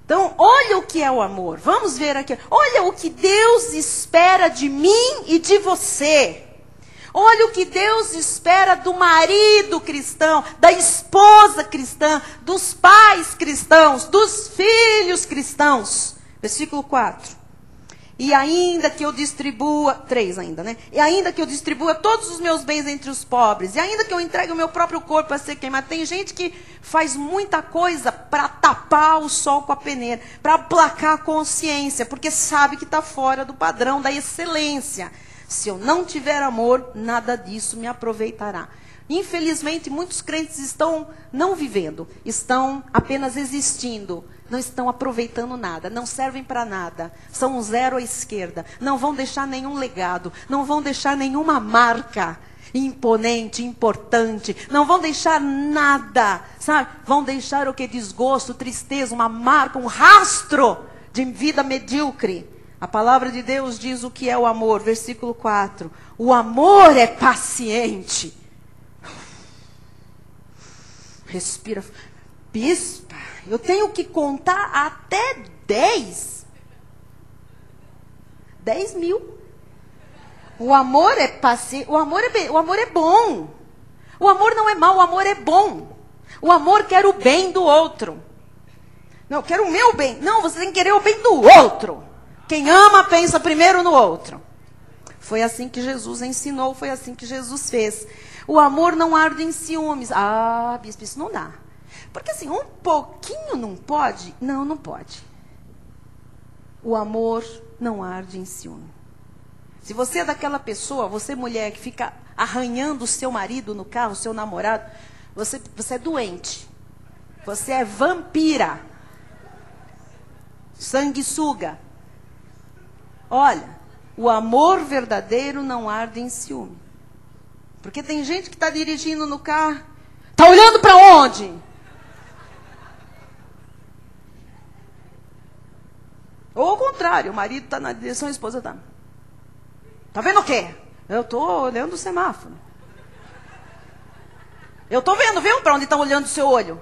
Então, olha o que é o amor. Vamos ver aqui. Olha o que Deus espera de mim e de você. Olha o que Deus espera do marido cristão, da esposa cristã, dos pais cristãos, dos filhos cristãos. Versículo 4. E ainda que eu distribua, 3 ainda, né? E ainda que eu distribua todos os meus bens entre os pobres, e ainda que eu entregue o meu próprio corpo a ser queimado. Tem gente que faz muita coisa para tapar o sol com a peneira, para aplacar a consciência, porque sabe que está fora do padrão da excelência. Se eu não tiver amor, nada disso me aproveitará. Infelizmente, muitos crentes estão não vivendo, estão apenas existindo. Não estão aproveitando nada, não servem para nada, são um zero à esquerda, não vão deixar nenhum legado, não vão deixar nenhuma marca imponente, importante, não vão deixar nada, sabe? Vão deixar o que? Desgosto, tristeza, uma marca, um rastro de vida medíocre. A palavra de Deus diz o que é o amor, versículo 4. O amor é paciente. Respira. Bispa, eu tenho que contar até 10. 10 mil. O amor é paciente, o amor é bom. O amor não é mau, o amor é bom. O amor quer o bem do outro. Não, eu quero o meu bem. Não, você tem que querer o bem do outro. Quem ama, pensa primeiro no outro. Foi assim que Jesus ensinou, foi assim que Jesus fez. O amor não arde em ciúmes. Ah, bispo, isso não dá. Porque assim, um pouquinho não pode? Não, não pode. O amor não arde em ciúme. Se você é daquela pessoa, você mulher que fica arranhando o seu marido no carro, o seu namorado, você é doente. Você é vampira. Sanguessuga. Olha, o amor verdadeiro não arde em ciúme. Porque tem gente que está dirigindo no carro, está olhando para onde? Ou ao contrário, o marido está na direção e a esposa está. Está vendo o quê? Eu estou olhando o semáforo. Eu estou vendo, viu? Para onde está olhando o seu olho?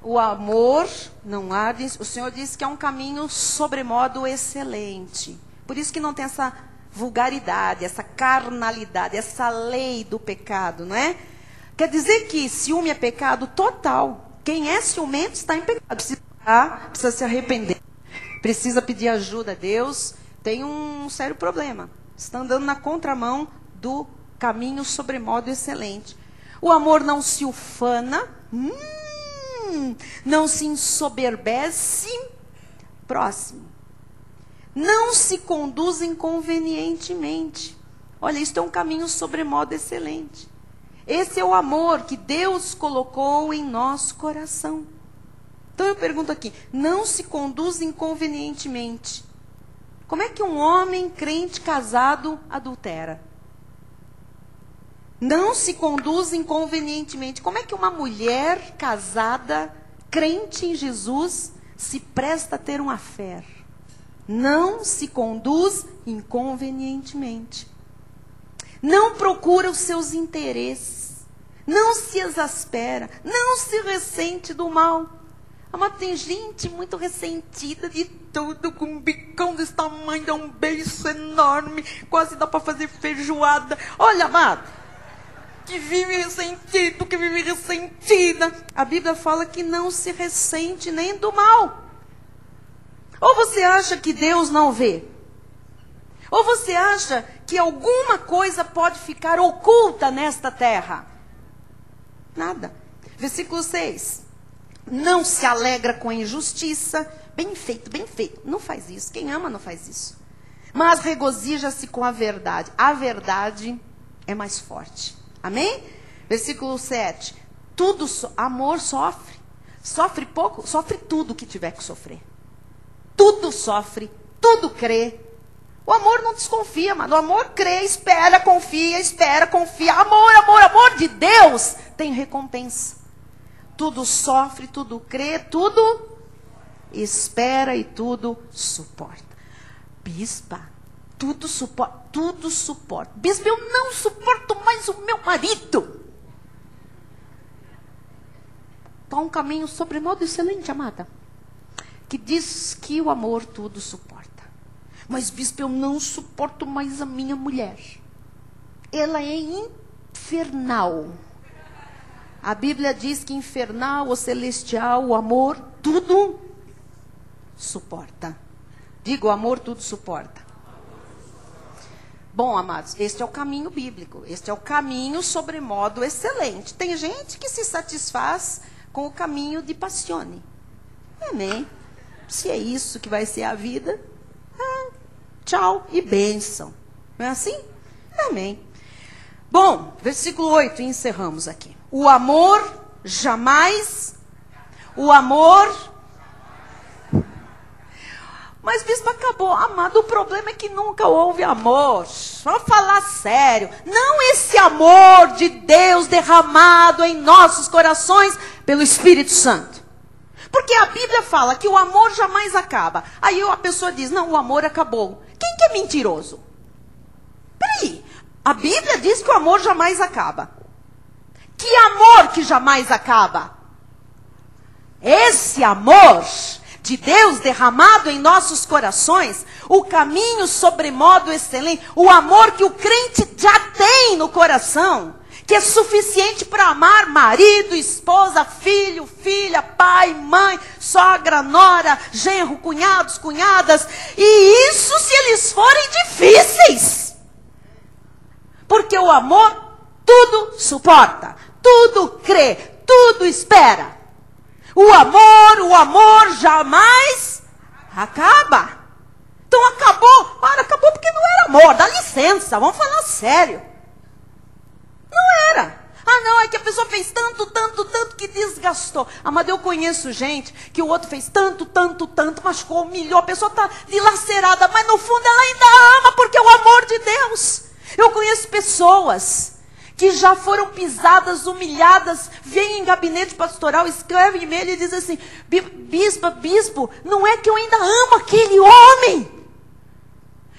O amor não arde. O Senhor disse que é um caminho sobremodo excelente. Por isso que não tem essa vulgaridade, essa carnalidade, essa lei do pecado, não é? Quer dizer que ciúme é pecado total. Quem é ciumento está em pecado. Precisa se arrepender. Precisa pedir ajuda a Deus. Tem um sério problema. Está andando na contramão do caminho sobremodo excelente. O amor não se ufana. Não se ensoberbece. Próximo. Não se conduz inconvenientemente. Olha, isto é um caminho sobremodo excelente. Esse é o amor que Deus colocou em nosso coração. Então eu pergunto aqui, não se conduz inconvenientemente. Como é que um homem crente casado adultera? Não se conduz inconvenientemente. Como é que uma mulher casada, crente em Jesus, se presta a ter uma fé? Não se conduz inconvenientemente. Não procura os seus interesses. Não se exaspera. Não se ressente do mal. Mas tem gente muito ressentida de tudo, com um bicão desse tamanho, dá um beijo enorme, quase dá para fazer feijoada. Olha, amado, que vive ressentido, que vive ressentida. A Bíblia fala que não se ressente nem do mal. Ou você acha que Deus não vê? Ou você acha que alguma coisa pode ficar oculta nesta terra? Nada. Versículo 6. Não se alegra com a injustiça. Bem feito, bem feito. Não faz isso. Quem ama não faz isso. Mas regozija-se com a verdade. A verdade é mais forte. Amém? Versículo 7. Amor sofre. Sofre pouco, sofre tudo que tiver que sofrer. Tudo sofre, tudo crê. O amor não desconfia, mano. O amor crê, espera, confia. Amor de Deus tem recompensa. Tudo sofre, tudo crê, tudo espera e tudo suporta. Bispa, tudo suporta. Bispa, eu não suporto mais o meu marido. Está um caminho sobremodo excelente, amada, que diz que o amor tudo suporta. Mas, bispo, eu não suporto mais a minha mulher. Ela é infernal. A Bíblia diz que infernal, o celestial, o amor, tudo suporta. Diga, o amor tudo suporta. Bom, amados, este é o caminho bíblico. Este é o caminho sobremodo excelente. Tem gente que se satisfaz com o caminho de passione. Amém. Se é isso que vai ser a vida, tchau e bênção. Não é assim? Amém. Bom, versículo 8, encerramos aqui. O amor jamais... Mas, bispo, acabou. Amado, o problema é que nunca houve amor. Vamos falar sério. Não esse amor de Deus derramado em nossos corações pelo Espírito Santo. Porque a Bíblia fala que o amor jamais acaba. Aí a pessoa diz, não, o amor acabou. Quem que é mentiroso? Peraí. A Bíblia diz que o amor jamais acaba. Que amor que jamais acaba? Esse amor de Deus derramado em nossos corações, o caminho sobremodo excelente, o amor que o crente já tem no coração, que é suficiente para amar marido, esposa, filho, filha, pai, mãe, sogra, nora, genro, cunhados, cunhadas, e isso se eles forem difíceis. Porque o amor tudo suporta, tudo crê, tudo espera. O amor jamais acaba. Então acabou. Ora, acabou porque não era amor. Dá licença, vamos falar sério. Não era. Ah, não, é que a pessoa fez tanto que desgastou. Amado, eu conheço gente que o outro fez tanto, machucou, humilhou. A pessoa está dilacerada, mas no fundo ela ainda ama porque é o amor de Deus. Eu conheço pessoas que já foram pisadas, humilhadas, vêm em gabinete pastoral, escrevem e-mail e dizem assim, bispo, não é que eu ainda amo aquele homem.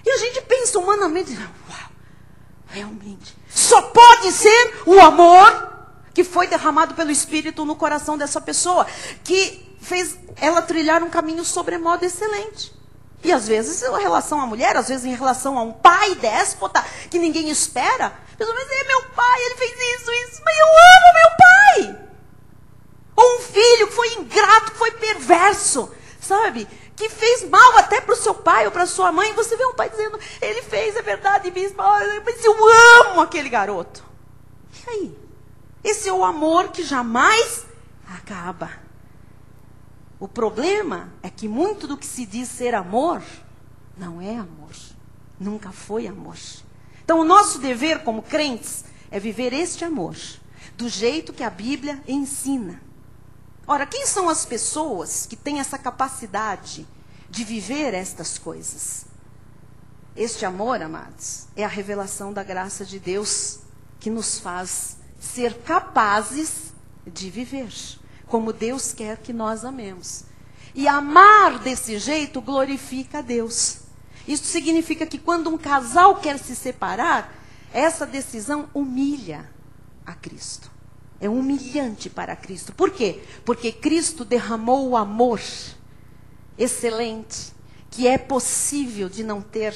E a gente pensa humanamente, uau, realmente, só pode ser o amor que foi derramado pelo Espírito no coração dessa pessoa, que fez ela trilhar um caminho sobremodo excelente. E às vezes em relação à mulher, às vezes em relação a um pai déspota, que ninguém espera. Mas é meu pai, ele fez isso, mas eu amo meu pai. Ou um filho que foi ingrato, que foi perverso, sabe? Que fez mal até para o seu pai ou para a sua mãe. Você vê um pai dizendo, ele fez, é verdade, bispo, mas eu amo aquele garoto. E aí? Esse é o amor que jamais acaba. O problema é que muito do que se diz ser amor, não é amor. Nunca foi amor. Então o nosso dever como crentes é viver este amor, do jeito que a Bíblia ensina. Ora, quem são as pessoas que têm essa capacidade de viver estas coisas? Este amor, amados, é a revelação da graça de Deus que nos faz ser capazes de viver como Deus quer que nós amemos. E amar desse jeito glorifica a Deus. Isso significa que quando um casal quer se separar, essa decisão humilha a Cristo. É humilhante para Cristo. Por quê? Porque Cristo derramou o amor excelente, que é possível de não ter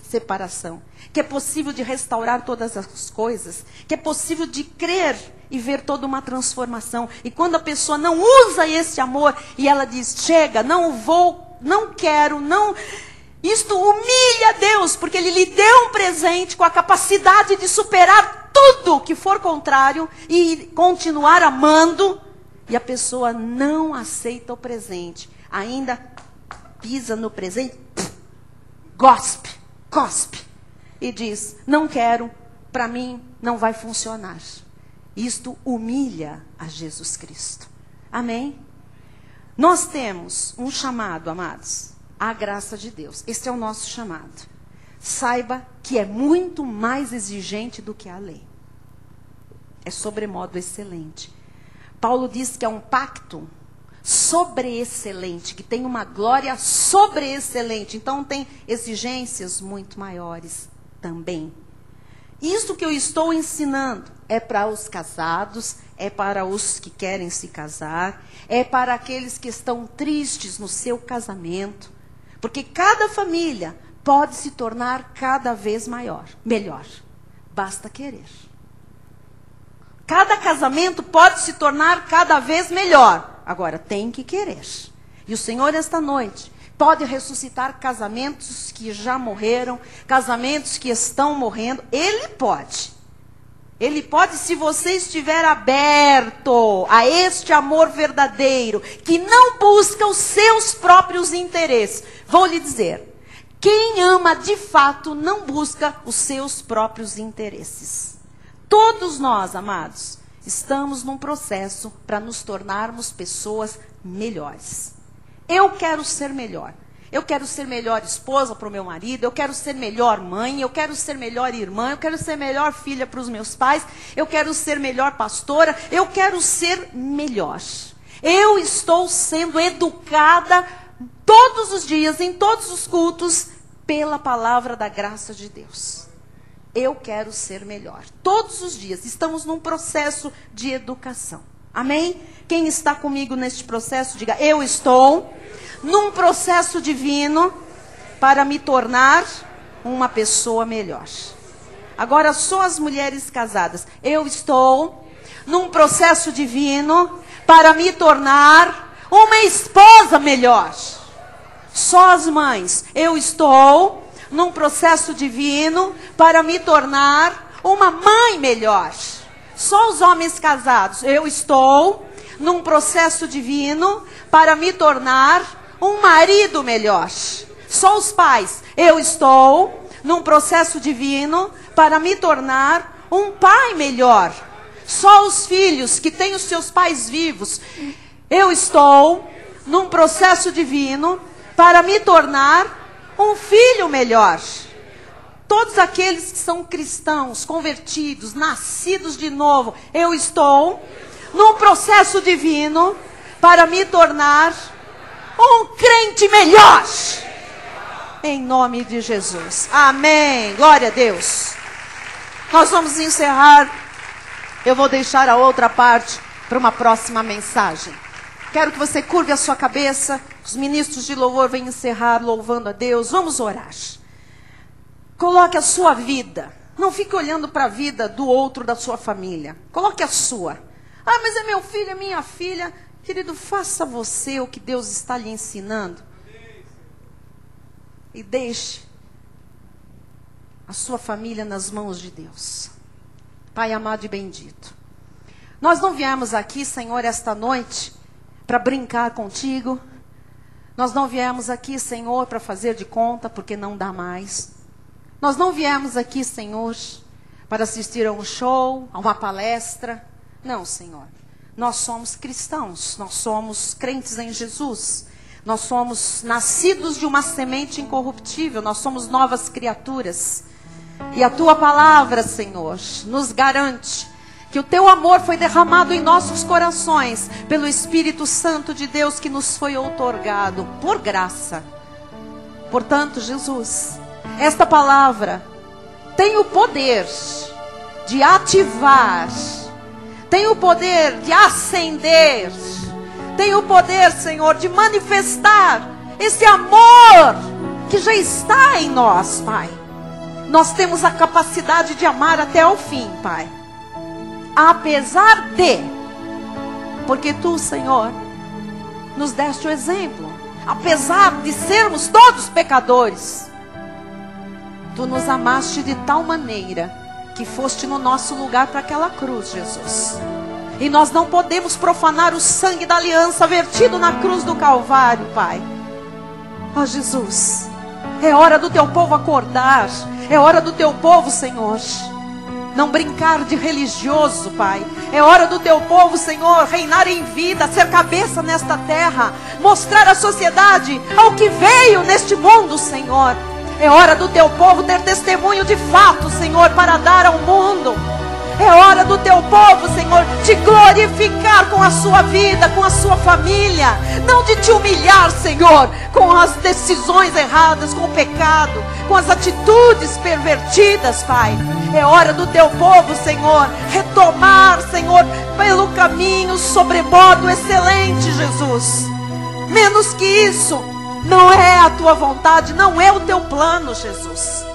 separação, que é possível de restaurar todas as coisas, que é possível de crer e ver toda uma transformação. E quando a pessoa não usa esse amor e ela diz, chega, não vou, não quero, não... Isto humilha Deus, porque Ele lhe deu um presente com a capacidade de superar tudo que for contrário e continuar amando, e a pessoa não aceita o presente, ainda pisa no presente, cospe, e diz, não quero, para mim não vai funcionar. Isto humilha a Jesus Cristo. Amém? Nós temos um chamado, amados, à graça de Deus. Este é o nosso chamado. Saiba que é muito mais exigente do que a lei. É sobremodo excelente. Paulo diz que é um pacto sobreexcelente, que tem uma glória sobreexcelente. Então tem exigências muito maiores também. Isso que eu estou ensinando é para os casados, é para os que querem se casar, é para aqueles que estão tristes no seu casamento. Porque cada família pode se tornar cada vez melhor. Basta querer. Cada casamento pode se tornar cada vez melhor. Agora, tem que querer. E o Senhor, esta noite, pode ressuscitar casamentos que já morreram, casamentos que estão morrendo. Ele pode. Ele pode, se você estiver aberto a este amor verdadeiro, que não busca os seus próprios interesses. Vou lhe dizer, quem ama de fato não busca os seus próprios interesses. Todos nós, amados, estamos num processo para nos tornarmos pessoas melhores. Eu quero ser melhor. Eu quero ser melhor esposa para o meu marido, eu quero ser melhor mãe, eu quero ser melhor irmã, eu quero ser melhor filha para os meus pais, eu quero ser melhor pastora, eu quero ser melhor. Eu estou sendo educada todos os dias, em todos os cultos, pela palavra da graça de Deus. Eu quero ser melhor. Todos os dias estamos num processo de educação. Amém? Quem está comigo neste processo, diga, eu estou num processo divino para me tornar uma pessoa melhor. Agora, só as mulheres casadas. Eu estou num processo divino para me tornar uma esposa melhor. Só as mães. Eu estou num processo divino para me tornar uma mãe melhor. Só os homens casados. Eu estou num processo divino para me tornar um marido melhor. Só os pais. Eu estou num processo divino para me tornar um pai melhor. Só os filhos que têm os seus pais vivos. Eu estou num processo divino para me tornar um filho melhor. Todos aqueles que são cristãos, convertidos, nascidos de novo. Eu estou num processo divino para me tornar um crente melhor. Em nome de Jesus. Amém. Glória a Deus. Nós vamos encerrar. Eu vou deixar a outra parte para uma próxima mensagem. Quero que você curve a sua cabeça. Os ministros de louvor vêm encerrar louvando a Deus. Vamos orar. Coloque a sua vida. Não fique olhando para a vida do outro, da sua família. Coloque a sua. Ah, mas é meu filho, é minha filha. Querido, faça você o que Deus está lhe ensinando. E deixe a sua família nas mãos de Deus. Pai amado e bendito. Nós não viemos aqui, Senhor, esta noite para brincar contigo. Nós não viemos aqui, Senhor, para fazer de conta, porque não dá mais. Nós não viemos aqui, Senhor, para assistir a um show, a uma palestra. Não, Senhor. Nós somos cristãos, nós somos crentes em Jesus. Nós somos nascidos de uma semente incorruptível, nós somos novas criaturas. E a tua palavra, Senhor, nos garante que o teu amor foi derramado em nossos corações pelo Espírito Santo de Deus que nos foi outorgado por graça. Portanto, Jesus, esta palavra tem o poder de ativar, tem o poder de acender, tem o poder, Senhor, de manifestar esse amor que já está em nós, Pai. Nós temos a capacidade de amar até o fim, Pai. Apesar de, porque Tu, Senhor, nos deste o exemplo. Apesar de sermos todos pecadores, Tu nos amaste de tal maneira que foste no nosso lugar para aquela cruz, Jesus. E nós não podemos profanar o sangue da aliança vertido na cruz do Calvário, Pai. Ó Jesus, é hora do Teu povo acordar. É hora do Teu povo, Senhor, não brincar de religioso, Pai. É hora do Teu povo, Senhor, reinar em vida, ser cabeça nesta terra, mostrar à sociedade ao que veio neste mundo, Senhor. É hora do Teu povo ter testemunho de fato, Senhor, para dar ao mundo. É hora do Teu povo, Senhor, te glorificar com a sua vida, com a sua família. Não de te humilhar, Senhor, com as decisões erradas, com o pecado, com as atitudes pervertidas, Pai. É hora do Teu povo, Senhor, retomar, Senhor, pelo caminho sobremodo excelente, Jesus. Menos que isso, Não é a tua vontade, não é o teu plano, Jesus.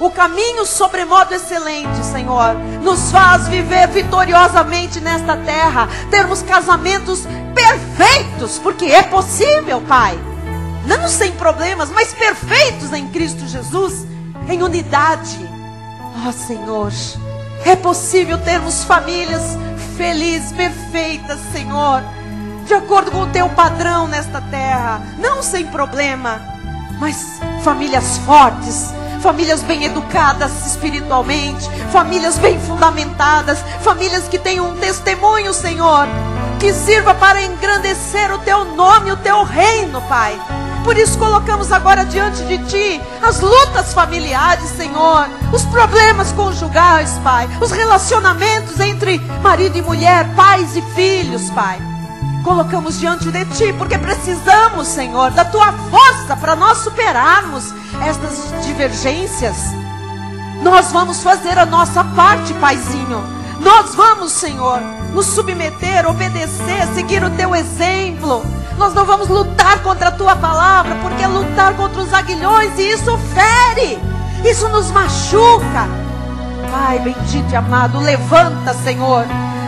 O caminho sobremodo excelente, Senhor, nos faz viver vitoriosamente nesta terra, termos casamentos perfeitos, porque é possível, Pai. Não sem problemas, mas perfeitos em Cristo Jesus, em unidade. Ó Senhor, é possível termos famílias felizes, perfeitas, Senhor, de acordo com o teu padrão nesta terra, não sem problema, mas famílias fortes, famílias bem educadas espiritualmente, famílias bem fundamentadas, famílias que tenham um testemunho, Senhor, que sirva para engrandecer o teu nome, o teu reino, Pai. Por isso colocamos agora diante de Ti as lutas familiares, Senhor, os problemas conjugais, Pai, os relacionamentos entre marido e mulher, pais e filhos, Pai. Colocamos diante de Ti, porque precisamos, Senhor, da Tua força para nós superarmos estas divergências. Nós vamos fazer a nossa parte, Paizinho. Nós vamos, Senhor, nos submeter, obedecer, seguir o Teu exemplo. Nós não vamos lutar contra a Tua palavra, porque é lutar contra os aguilhões, e isso fere, isso nos machuca. Pai bendito e amado, levanta, Senhor,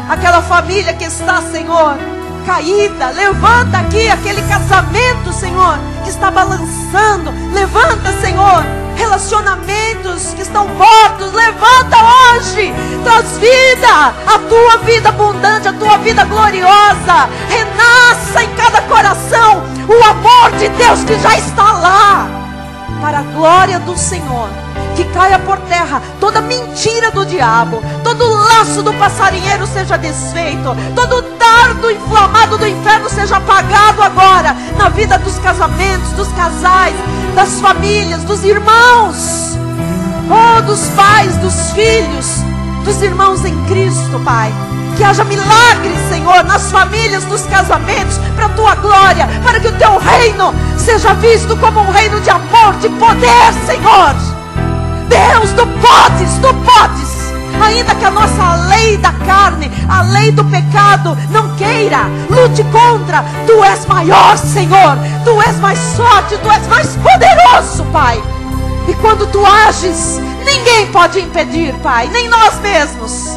aquela família que está, Senhor, caída. Levanta aqui aquele casamento, Senhor, que está balançando. Levanta, Senhor, relacionamentos que estão mortos. Levanta hoje, traz vida, a Tua vida abundante, a Tua vida gloriosa. Renasça em cada coração o amor de Deus que já está lá, para a glória do Senhor. Que caia por terra toda mentira do diabo, todo laço do passarinheiro seja desfeito, todo dardo inflamado do inferno seja apagado agora, na vida dos casamentos, dos casais, das famílias, dos irmãos, dos pais, dos filhos, dos irmãos em Cristo, Pai. Que haja milagres, Senhor, nas famílias, nos casamentos, para a Tua glória, para que o Teu reino seja visto como um reino de amor, de poder, Senhor. Deus, Tu podes, ainda que a nossa lei da carne, a lei do pecado não queira, lute contra. Tu és maior, Senhor, Tu és mais forte, Tu és mais poderoso, Pai. E quando Tu ages, ninguém pode impedir, Pai, nem nós mesmos.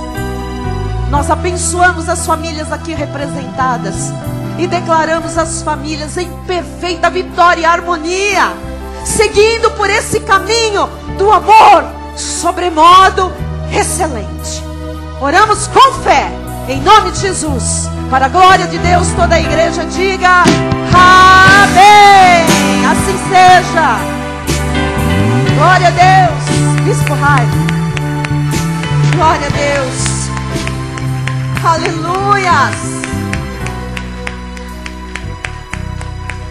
Nós abençoamos as famílias aqui representadas e declaramos as famílias em perfeita vitória e harmonia, seguindo por esse caminho do amor sobremodo excelente. Oramos com fé, em nome de Jesus, para a glória de Deus. Toda a igreja diga amém. Assim seja. Glória a Deus. Bispo Rai. Glória a Deus. Aleluias.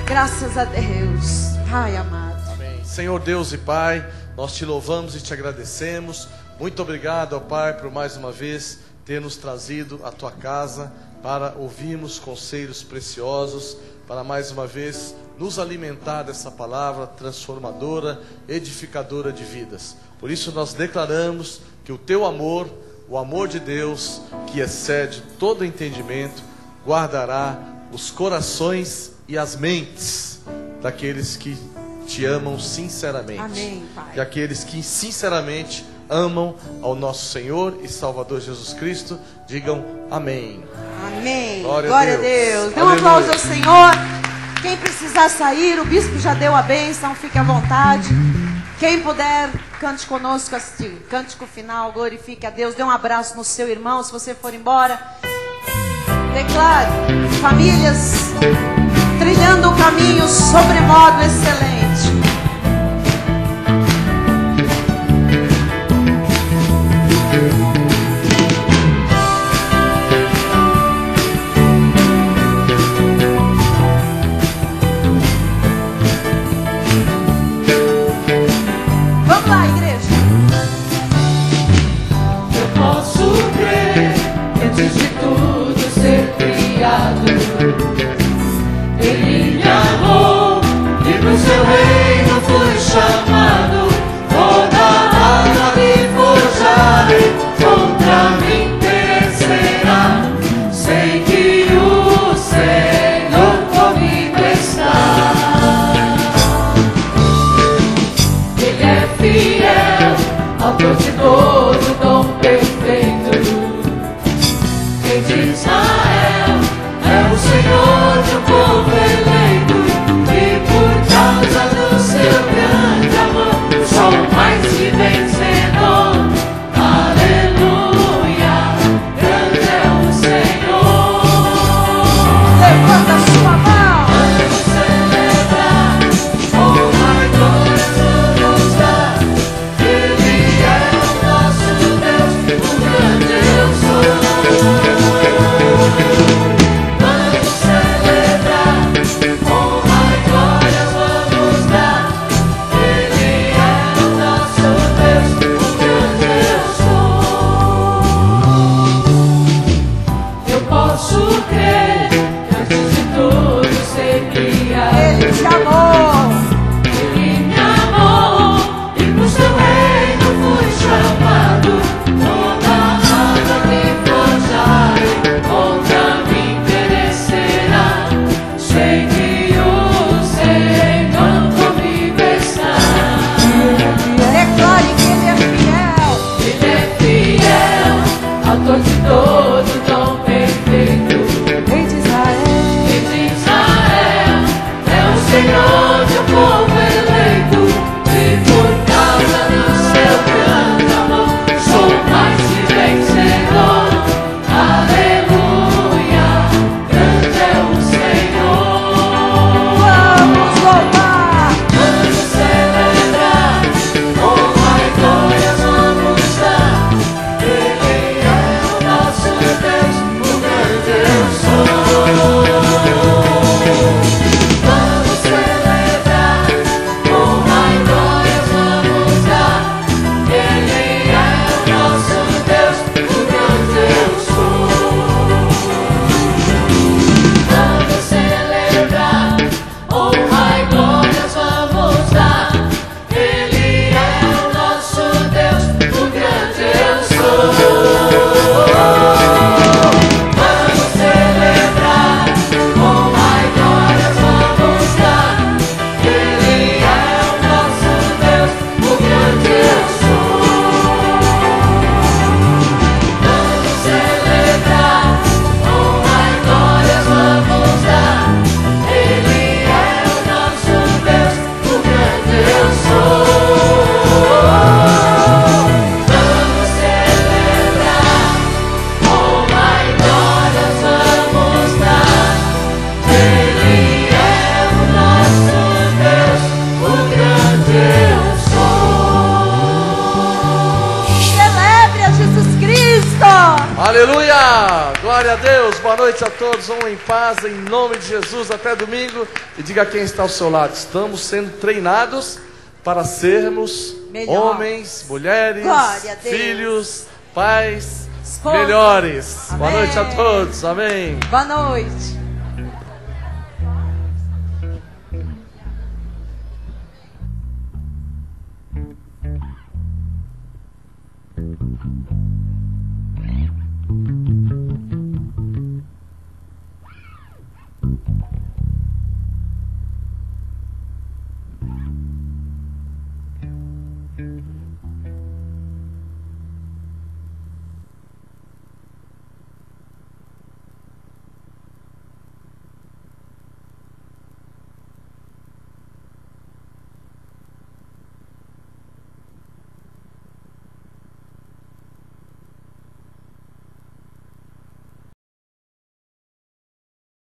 Graças a Deus. Pai amado. Amém. Senhor Deus e Pai, nós Te louvamos e Te agradecemos. Muito obrigado, ó Pai, por mais uma vez ter nos trazido à Tua casa para ouvirmos conselhos preciosos, para mais uma vez nos alimentar dessa palavra transformadora, edificadora de vidas. Por isso nós declaramos que o Teu amor, o amor de Deus, que excede todo entendimento, guardará os corações e as mentes daqueles que Te amam sinceramente. Amém, Pai. E aqueles que sinceramente amam ao nosso Senhor e Salvador Jesus Cristo, digam amém. Amém. Glória a Deus. Dê um aplauso ao Senhor. Quem precisar sair, o bispo já deu a bênção, fique à vontade. Quem puder, cante conosco este cântico final, glorifique a Deus. Dê um abraço no seu irmão, se você for embora. Declare, famílias trilhando o caminho sobremodo excelente. Vamos lá, igreja. Eu posso crer que antes de tudo ser criado, Ele me amou e no seu reino autor de todo dom perfeito. Rei de Israel, é o Senhor de um povo eleito, e por causa do seu grande amor, sou mais que vencedor. Aleluia, grande é o Senhor. Levanta a sua mão. Vamos celebrar, honra e glória vamos dar. Ele é o nosso Deus, o grande eu sou. Vamos celebrar, honra e glória vamos dar. Ele é o nosso Deus, o grande eu sou. Eu posso crer que antes de tudo sei que Ele te amou. Ele me amou e pro seu reino fui chamado. Toda arma que forjarem contra mim perecerá. Sei que o Senhor comigo está. Declare que Ele é fiel. Ele é fiel, autor de todo dom perfeito. Rei de Israel. Rei de Israel, é o Senhor de um povo eleito, e por causa do seu grande amor, sou mais que vencedor. Aleluia, grande é o Senhor. Vamos louvar. Vamos celebrar, honra e glórias vamos dar. Ele é o nosso Deus, o grande eu sou. Vamos celebrar, honra e glórias vamos dar. Ele é o nosso Deus, o grande eu sou. Vamos celebrar, honra e glórias vamos dar. Ele é o nosso Deus, o grande eu sou. Vamos celebrar, honra e glórias vamos dar. Ele é o nosso Deus, o grande eu sou. Vamos celebrar, honra e glórias vamos dar. Ele é o nosso Deus, o grande eu sou. Vamos celebrar, honra e glórias vamos dar. Ele é o nosso Deus, o grande eu sou. Celebre a Jesus Cristo. Aleluia! Glória a Deus! Boa noite a todos, vão em paz, em nome de Jesus, até domingo. E diga a quem está ao seu lado: estamos sendo treinados para sermos Melhor. homens, mulheres, Glória a Deus. filhos, pais, Esposa. melhores. Boa Amém. noite a todos, amém. Boa noite.